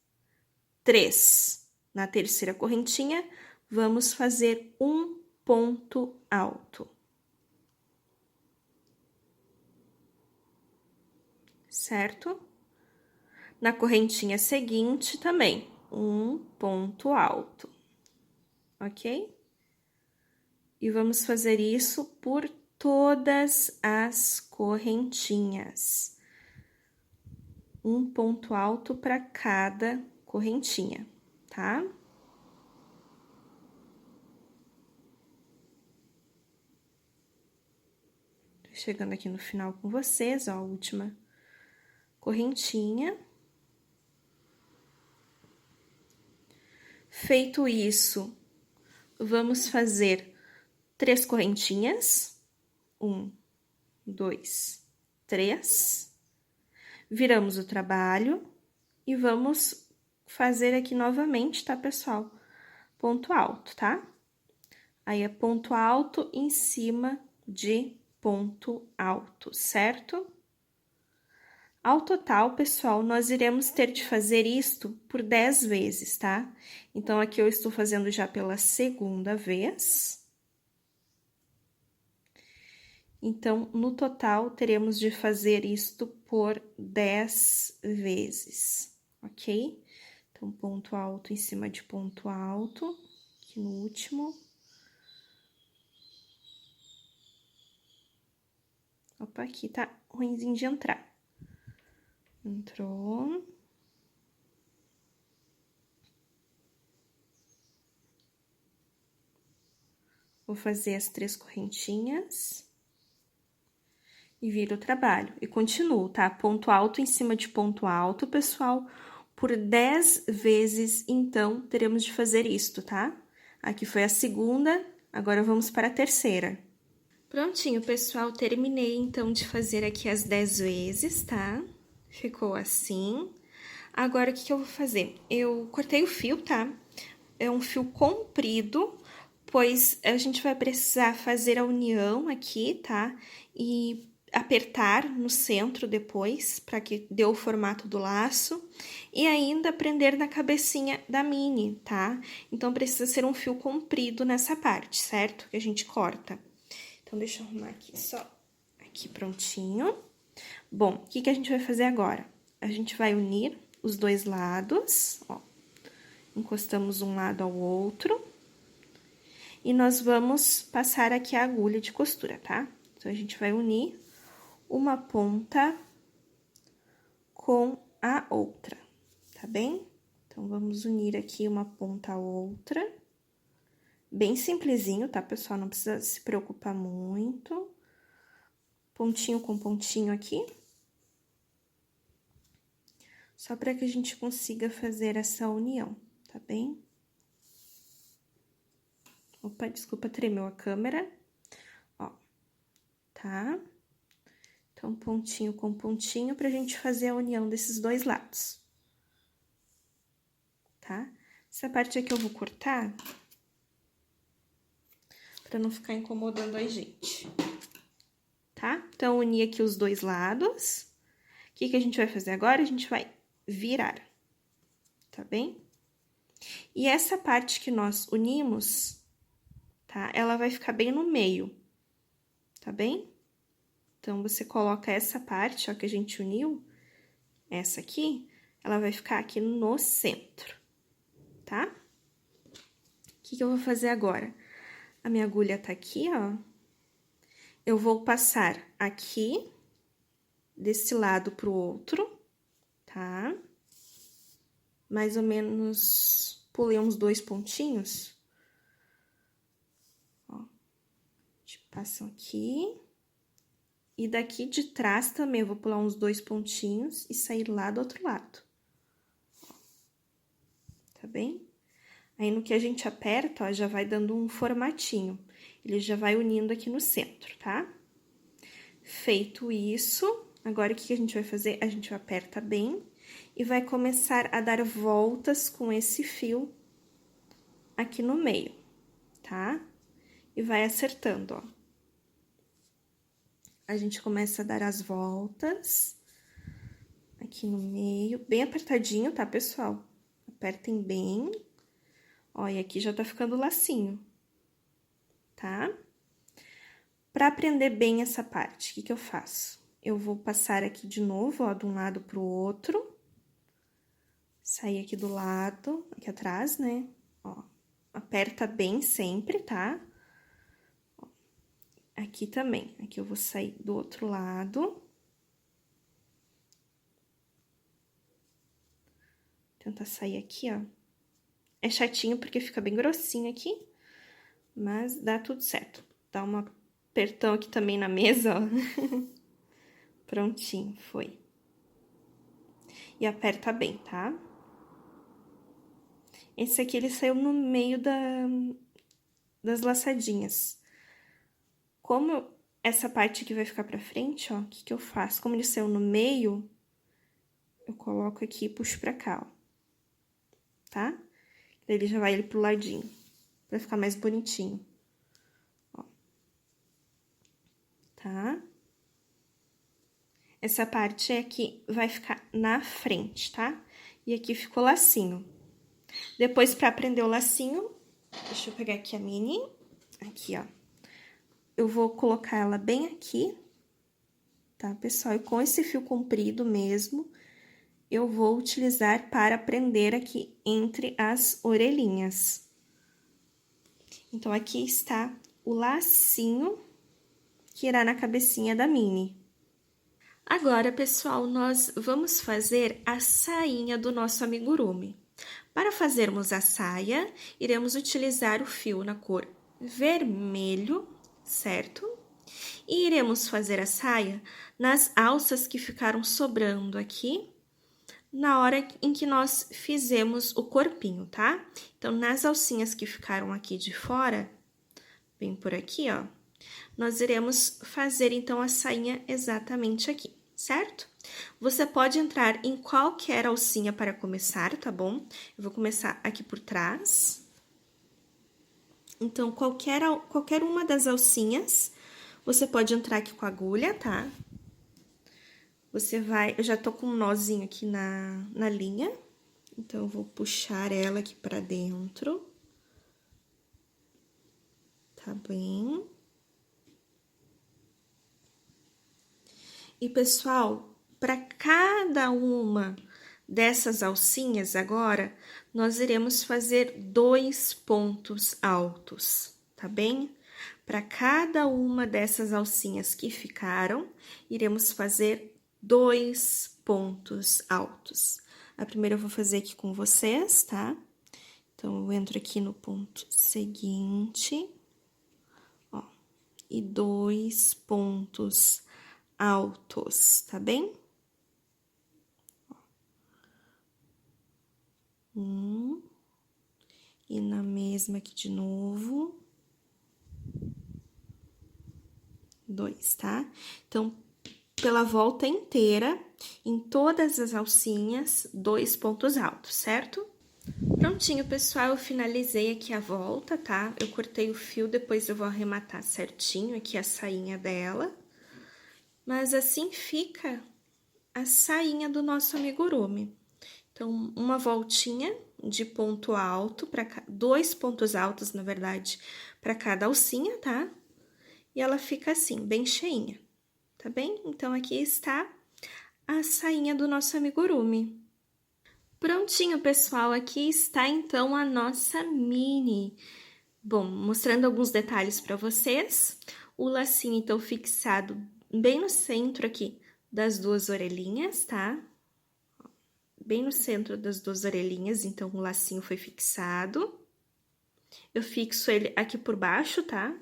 3. Na terceira correntinha, vamos fazer um ponto alto. Certo? Na correntinha seguinte também, um ponto alto. Ok? E vamos fazer isso por todas as correntinhas. Um ponto alto para cada correntinha, tá? Tô chegando aqui no final com vocês, ó, a última correntinha. Feito isso, vamos fazer 3 correntinhas. 1, 2, 3. Viramos o trabalho e vamos fazer aqui novamente, tá, pessoal? Ponto alto, tá? Aí é ponto alto em cima de ponto alto, certo? Ao total, pessoal, nós iremos ter de fazer isto por 10 vezes, tá? Então, aqui eu estou fazendo já pela segunda vez. Então, no total, teremos de fazer isto por 10 vezes, ok? Então, ponto alto em cima de ponto alto, aqui no último. Opa, aqui tá ruimzinho de entrar. Entrou. Vou fazer as 3 correntinhas. E viro o trabalho. E continuo, tá? Ponto alto em cima de ponto alto, pessoal. Por 10 vezes, então, teremos de fazer isto, tá? Aqui foi a segunda, agora vamos para a terceira. Prontinho, pessoal, terminei, então, de fazer aqui as 10 vezes, tá? Ficou assim. Agora, o que eu vou fazer? Eu cortei o fio, tá? É um fio comprido, pois a gente vai precisar fazer a união aqui, tá? E apertar no centro depois, para que dê o formato do laço. E ainda prender na cabecinha da mini, tá? Então, precisa ser um fio comprido nessa parte, certo? Que a gente corta. Então, deixa eu arrumar aqui só. Aqui, prontinho. Bom, o que a gente vai fazer agora? A gente vai unir os dois lados, ó. Encostamos um lado ao outro. E nós vamos passar aqui a agulha de costura, tá? Então, a gente vai unir uma ponta com a outra, tá bem? Então, vamos unir aqui uma ponta a outra. Bem simplesinho, tá, pessoal? Não precisa se preocupar muito. Pontinho com pontinho aqui. Só para que a gente consiga fazer essa união, tá bem? Opa, desculpa, tremeu a câmera. Ó, tá? Então, pontinho com pontinho pra gente fazer a união desses dois lados. Tá? Essa parte aqui eu vou cortar pra não ficar incomodando a gente. Tá? Então, uni aqui os dois lados. O que a gente vai fazer agora? A gente vai virar, tá bem? E essa parte que nós unimos, tá? Ela vai ficar bem no meio, tá bem? Então, você coloca essa parte, ó, que a gente uniu, essa aqui, ela vai ficar aqui no centro, tá? O que eu vou fazer agora? A minha agulha tá aqui, ó. Eu vou passar aqui, desse lado pro outro, tá? Mais ou menos, pulei uns 2 pontinhos. Ó, a gente passa aqui. E daqui de trás também, eu vou pular uns 2 pontinhos e sair lá do outro lado. Ó, tá bem? Aí, no que a gente aperta, ó, já vai dando um formatinho. Ele já vai unindo aqui no centro, tá? Feito isso, agora o que a gente vai fazer? A gente aperta bem e vai começar a dar voltas com esse fio aqui no meio, tá? E vai acertando, ó. A gente começa a dar as voltas aqui no meio, bem apertadinho, tá, pessoal? Apertem bem. Ó, e aqui já tá ficando lacinho, tá? Pra prender bem essa parte, o que eu faço? Eu vou passar aqui de novo, ó, de um lado pro outro. Sair aqui do lado, aqui atrás, né? Ó, aperta bem sempre, tá? aqui também. Aqui eu vou sair do outro lado. Tentar sair aqui, ó. É chatinho porque fica bem grossinho aqui, mas dá tudo certo. Dá um apertão aqui também na mesa, ó. Prontinho, foi. E aperta bem, tá? Esse aqui, ele saiu no meio das laçadinhas. Como essa parte aqui vai ficar pra frente, ó, o que que eu faço? Como ele saiu no meio, eu coloco aqui e puxo pra cá, ó. Tá? Daí ele já vai ele pro ladinho, pra ficar mais bonitinho. Ó. Tá? Essa parte aqui vai ficar na frente, tá? E aqui ficou lacinho. Depois, pra prender o lacinho, deixa eu pegar aqui a mini. Aqui, ó. Eu vou colocar ela bem aqui, tá, pessoal? E com esse fio comprido mesmo, eu vou utilizar para prender aqui entre as orelhinhas. Então, aqui está o lacinho que irá na cabecinha da mini. Agora, pessoal, nós vamos fazer a sainha do nosso amigurumi. Para fazermos a saia, iremos utilizar o fio na cor vermelho, certo? E iremos fazer a saia nas alças que ficaram sobrando aqui, na hora em que nós fizemos o corpinho, tá? Então, nas alcinhas que ficaram aqui de fora, bem por aqui, ó, nós iremos fazer, então, a sainha exatamente aqui, certo? Você pode entrar em qualquer alcinha para começar, tá bom? Eu vou começar aqui por trás. Então, qualquer uma das alcinhas, você pode entrar aqui com a agulha, tá? Você vai... Eu já tô com um nozinho aqui na linha, então, eu vou puxar ela aqui pra dentro. Tá bem? E, pessoal, para cada uma dessas alcinhas agora, nós iremos fazer 2 pontos altos, tá bem? Para cada uma dessas alcinhas que ficaram, iremos fazer 2 pontos altos. A primeira eu vou fazer aqui com vocês, tá? Então, eu entro aqui no ponto seguinte, ó, e 2 pontos altos, tá bem? E na mesma aqui de novo. 2, tá? Então, pela volta inteira, em todas as alcinhas, 2 pontos altos, certo? Prontinho, pessoal, eu finalizei aqui a volta, tá? Eu cortei o fio, depois eu vou arrematar certinho aqui a sainha dela. Mas assim fica a sainha do nosso amigurumi. Então, uma voltinha de ponto alto, para 2 pontos altos, na verdade, para cada alcinha, tá? E ela fica assim, bem cheinha, tá bem? Então, aqui está a sainha do nosso amigurumi. Prontinho, pessoal, aqui está, então, a nossa mini. Bom, mostrando alguns detalhes para vocês. O lacinho, então, fixado bem no centro aqui das 2 orelhinhas, tá? Bem no centro das 2 orelhinhas, então, o lacinho foi fixado. Eu fixo ele aqui por baixo, tá?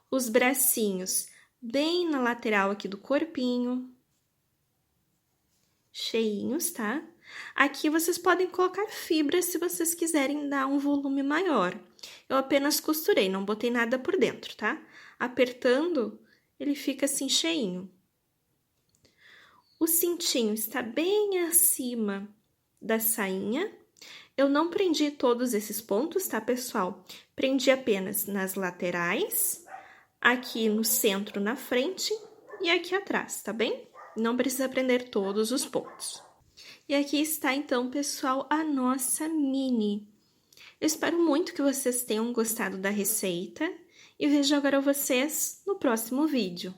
Os bracinhos bem na lateral aqui do corpinho. Cheinhos, tá? Aqui vocês podem colocar fibra se vocês quiserem dar um volume maior. Eu apenas costurei, não botei nada por dentro, tá? Apertando, ele fica assim cheinho. O cintinho está bem acima da sainha. Eu não prendi todos esses pontos, tá, pessoal? Prendi apenas nas laterais, aqui no centro, na frente e aqui atrás, tá bem? Não precisa prender todos os pontos. E aqui está, então, pessoal, a nossa mini. Eu espero muito que vocês tenham gostado da receita e vejo agora vocês no próximo vídeo.